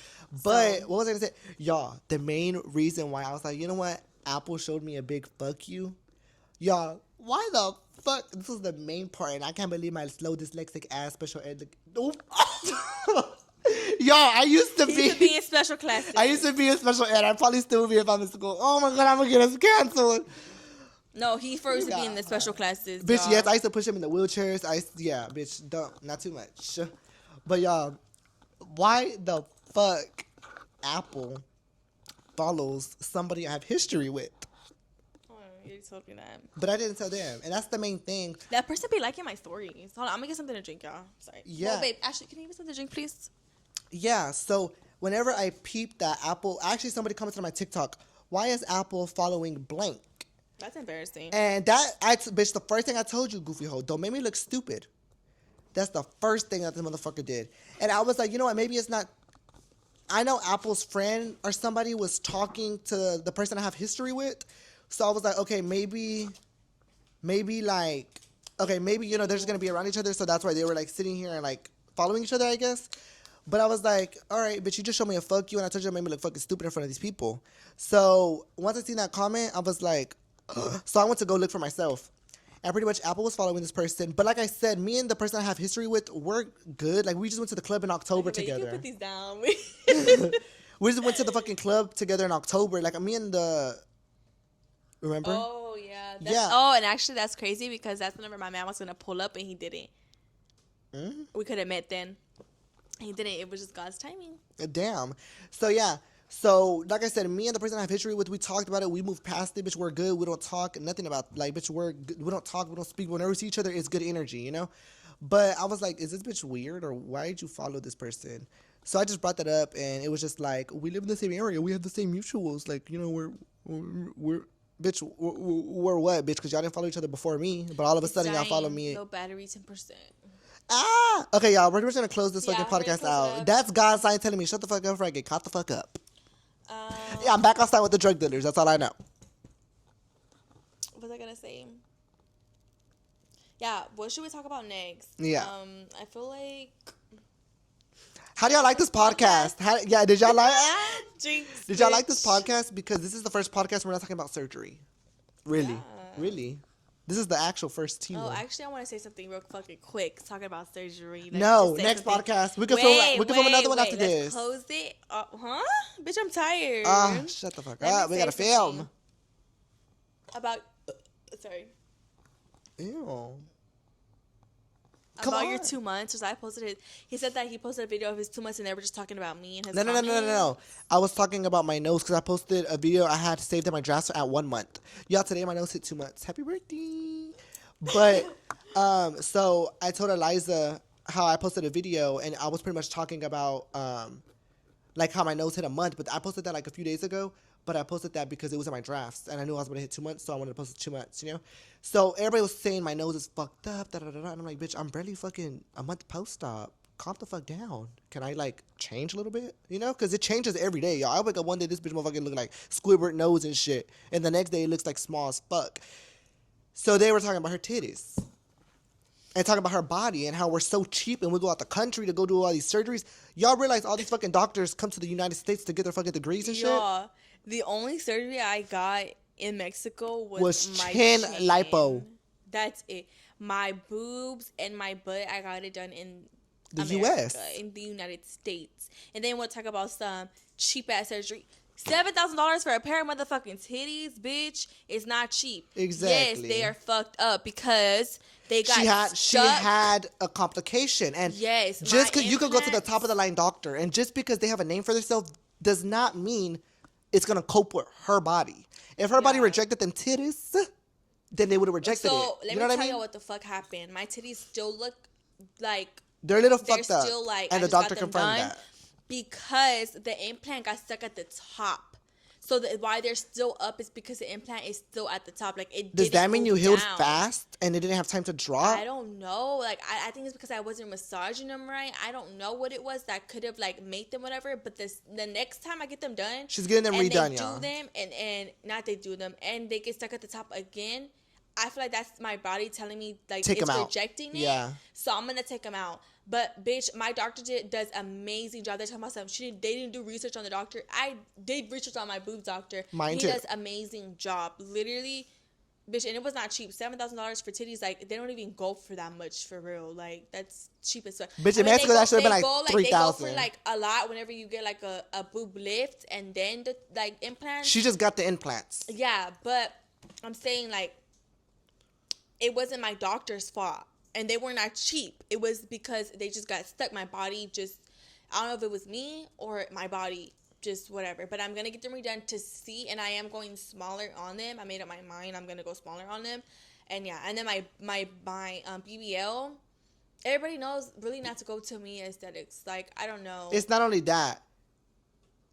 But So- what was I gonna say, y'all? The main reason why I was like, you know what? Apple showed me a big fuck you, y'all. Why the fuck? This was the main part, and I can't believe my slow dyslexic ass special ed. Oop. Y'all, I used to He used to be in special classes. I used to be in special ed. I probably still be if I'm in school. Oh my god, I'm gonna get us canceled. No, he first to be in the special classes. Bitch, y'all. yes, I used to push him in the wheelchairs. Yeah, bitch, don't, not too much. But y'all, why the fuck Apple follows somebody I have history with? Oh, you told me that. But I didn't tell them, and that's the main thing. That person be liking my stories. Hold on, I'm gonna get something to drink, y'all. Sorry. Yeah. Well, babe, Ashley, can you give me something to drink, please? Yeah, so whenever I peep that Apple, actually somebody commented on my TikTok, why is Apple following blank? That's embarrassing. And bitch, the first thing I told you, goofy hoe, don't make me look stupid. That's the first thing that the motherfucker did. And I was like, you know what, maybe it's not. I know Apple's friend or somebody was talking to the person I have history with. So I was like, okay, maybe, you know, they're just going to be around each other. So that's why they were like sitting here and like following each other, I guess. But I was like, all right, bitch, you just showed me a fuck you. And I told you I made me look fucking stupid in front of these people. So once I seen that comment, I was like, so I went to go look for myself. And pretty much Apple was following this person. But like I said, me and the person I have history with, we're good. Like, we just went to the club in October Okay, babe, you together. can put these down. We just went to the fucking club together in October. Like, me and the... Remember? Oh, yeah. Yeah. Oh, and actually, that's crazy because that's whenever my man was going to pull up and he didn't. Mm-hmm. We could have met then. He didn't. It was just God's timing. Damn. So, yeah. So, like I said, me and the person I have history with, we talked about it. We moved past it. Bitch, we're good. We don't talk. Nothing about, like, bitch, we don't talk. We don't speak. Whenever we see each other, it's good energy, you know? But I was like, is this bitch weird? Or why did you follow this person? So I just brought that up, and it was just like, we live in the same area. We have the same mutuals. Like, you know, we're Bitch, we're what, bitch? Because y'all didn't follow each other before me, but all of a sudden y'all follow me. No battery, 10%. Ah! Okay, y'all, we're just going to close this fucking we're gonna podcast close it out. up. That's God's sign telling me, shut the fuck up before I get caught the fuck up. Um, Yeah, I'm back outside with the drug dealers. That's all I know. What was I going to say? Yeah, what should we talk about next? Yeah. I feel like... How do y'all like this podcast? Did y'all like... Jinx, Did y'all like bitch. this podcast? Because this is the first podcast we're not talking about surgery. Really? Yeah. Really? This is the actual first T Oh, one. actually, I want to say something real fucking quick. Talking about surgery. Like, No, just say next something. podcast. We can film another one after let's this. close it. Huh? Bitch, I'm tired. Shut the fuck Let me up. We say gotta film. something About... sorry. Ew. Come About your on. 2 months. Because I posted it. He said that he posted a video of his 2 months and they were just talking about me and his No. comments. I was talking about my nose because I posted a video I had saved in my drafts at 1 month. Y'all, today my nose hit 2 months. Happy birthday. But, so I told Alyzzah how I posted a video and I was pretty much talking about, like how my nose hit a month. But I posted that like a few days ago. But I posted that because it was in my drafts and I knew I was going to hit 2 months. So I wanted to post it 2 months, you know? So everybody was saying my nose is fucked up. And I'm like, bitch, I'm barely fucking a month post-op. Calm the fuck down. Can I like change a little bit? You know? Because it changes every day, y'all. I wake up one day, this bitch motherfucking look like Squidward nose and shit. And the next day it looks like small as fuck. So they were talking about her titties. And talking about her body and how we're so cheap and we go out the country to go do all these surgeries. Y'all realize all these fucking doctors come to the United States to get their fucking degrees and shit? Yeah. The only surgery I got in Mexico was my chin lipo. That's it. My boobs and my butt, I got it done in The America, U.S. in the United States. And then we'll talk about some cheap ass surgery. $7,000 for a pair of motherfucking titties, bitch, is not cheap. Exactly. Yes, they are fucked up because they got she stuck. had a complication, and Yes, just my because you could go to the implants- top of the line doctor, and just because they have a name for themselves does not mean it's gonna cope with her body. If her body Yeah. rejected them titties, then they would have rejected it. So let You know me what I tell mean? you what the fuck happened. My titties still look like They're a little they're fucked up, still like, and I the just got doctor them confirmed done that. because the implant got stuck at the top. So why they're still up is because the implant is still at the top. Like it. Does that mean you move healed down. fast and it didn't have time to drop? I don't know. Like I think it's because I wasn't massaging them right. I don't know what it was that could have like made them whatever. But the next time I get them done, She's getting them and redone, they y'all. do them and not they do them and they get stuck at the top again. I feel like that's my body telling me like Take it's 'em out. rejecting it. Yeah. So I'm gonna take them out. But bitch, my doctor does amazing job. They're talking about something. They didn't do research on the doctor. I did research on my boob doctor. Mine he too. does amazing job. Literally, bitch, and it was not cheap. $7,000 for titties. Like they don't even go for that much for real. Like that's cheap as fuck. Bitch, in Mexico, that should've been like They go 3,000. for like a lot whenever you get like a boob lift and then the like implants. She just got the implants. Yeah, but I'm saying like it wasn't my doctor's fault. And they were not cheap. It was because they just got stuck. My body just, I don't know if it was me or my body, just whatever. But I'm going to get them redone to see. And I am going smaller on them. I made up my mind. I'm going to go smaller on them. And yeah. And then my BBL, everybody knows really not to go to me aesthetics. Like, I don't know. It's not only that.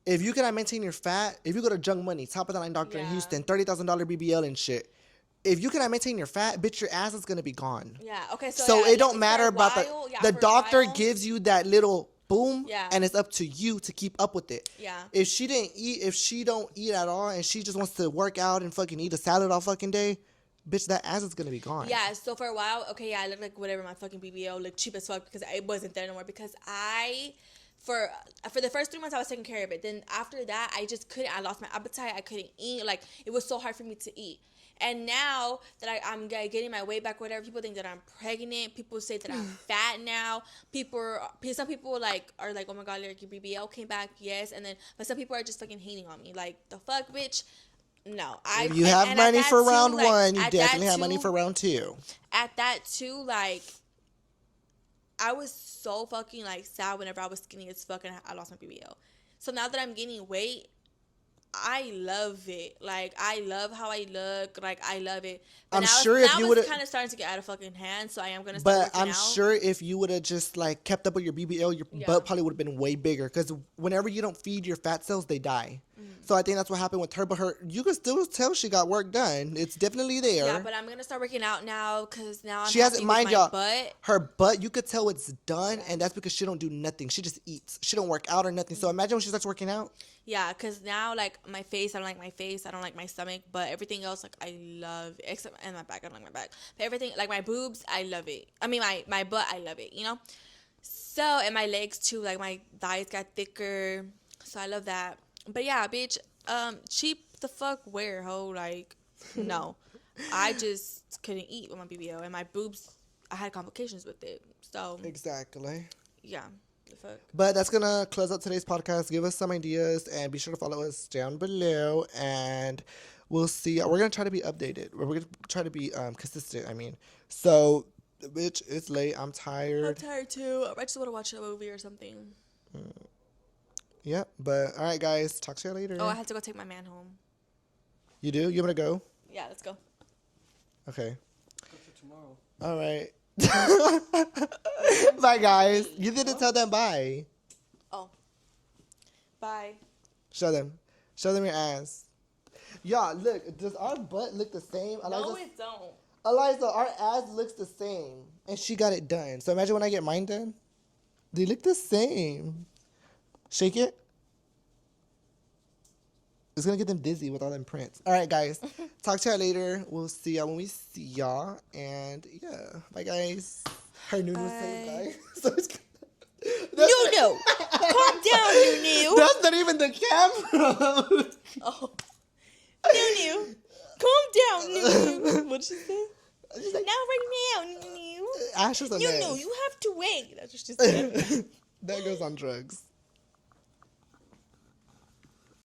If you cannot maintain your fat, if you go to Junk Money, top of the line doctor in Yeah. Houston, $30,000 BBL and shit. If you cannot maintain your fat, bitch, your ass is gonna be gone. Yeah. Okay. So yeah, it don't for matter a about while, yeah, the for a doctor while. gives you that little boom, Yeah. and it's up to you to keep up with it. Yeah. If she don't eat at all, and she just wants to work out and fucking eat a salad all fucking day, bitch, that ass is gonna be gone. Yeah, so for a while, okay, yeah, I looked like whatever, my fucking BBL looked cheap as fuck because it wasn't there no more because for the first 3 months I was taking care of it. Then after that, I just couldn't, I lost my appetite, I couldn't eat, like, it was so hard for me to eat. And now that I'm getting my weight back, whatever, people think that I'm pregnant. People say that I'm fat now. Some people like are like, oh my god, like your BBL came back, yes. And then, but some people are just fucking hating on me, like the fuck, bitch. No, If you have money for round one, you definitely have money for round two. At that too, like, I was so fucking like sad whenever I was skinny as fuck and I lost my BBL. So now that I'm gaining weight, I love it. Like, I love how I look. Like, I love it. I'm sure if you would have kind of starting to get out of fucking hand, so I am gonna start But I'm out. sure if you would have just like kept up with your BBL, your butt probably would have been way bigger. Because whenever you don't feed your fat cells, they die. So I think that's what happened with her. But you can still tell she got work done. It's definitely there. Yeah, but I'm gonna start working out now because now I'm she hasn't, mind y'all, butt. her butt, you could tell it's done, and that's because she don't do nothing. She just eats. She don't work out or nothing. So imagine when she starts working out. Yeah, because now, like, my face, I don't like my face. I don't like my stomach. But everything else, like, I love it. Except, and my back, I don't like my back. But everything, like, my boobs, I love it. I mean, my butt, I love it, you know? So, and my legs, too. Like, my thighs got thicker. So, I love that. But, yeah, bitch, cheap the fuck where, ho? Like, no. I just couldn't eat with my BBL. And my boobs, I had complications with it. So. Exactly. Yeah. The fuck. But that's gonna close out today's podcast. Give us some ideas and be sure to follow us down below, and we'll see. We're gonna try to be updated. We're gonna try to be consistent. I mean, so bitch, it's late. I'm tired. I'm tired too. I just want to watch a movie or something. Yeah, but all right, guys. Talk to you later. Oh, I have to go take my man home. You do? You wanna go? Yeah, let's go. Okay. Tomorrow. All right. Bye, guys. You didn't tell them bye. Oh. Bye. Show them. Show them your ass. Y'all, look. Does our butt look the same? No, it don't. Alyzzah, our ass looks the same. And she got it done. So imagine when I get mine done. They look the same. Shake it. It's going to get them dizzy with all them prints. All right, guys. Talk to y'all later. We'll see y'all when we see y'all. And, yeah. Bye, guys. Her new saying bye. So it's No. Calm down, Nunu. That's not even the camera. Oh. Nunu. Calm down, Nunu. What did she say? She's like, Not right now, Nunu. Ash is a mess. Nunu, you have to wait. That's what she said. That goes on drugs.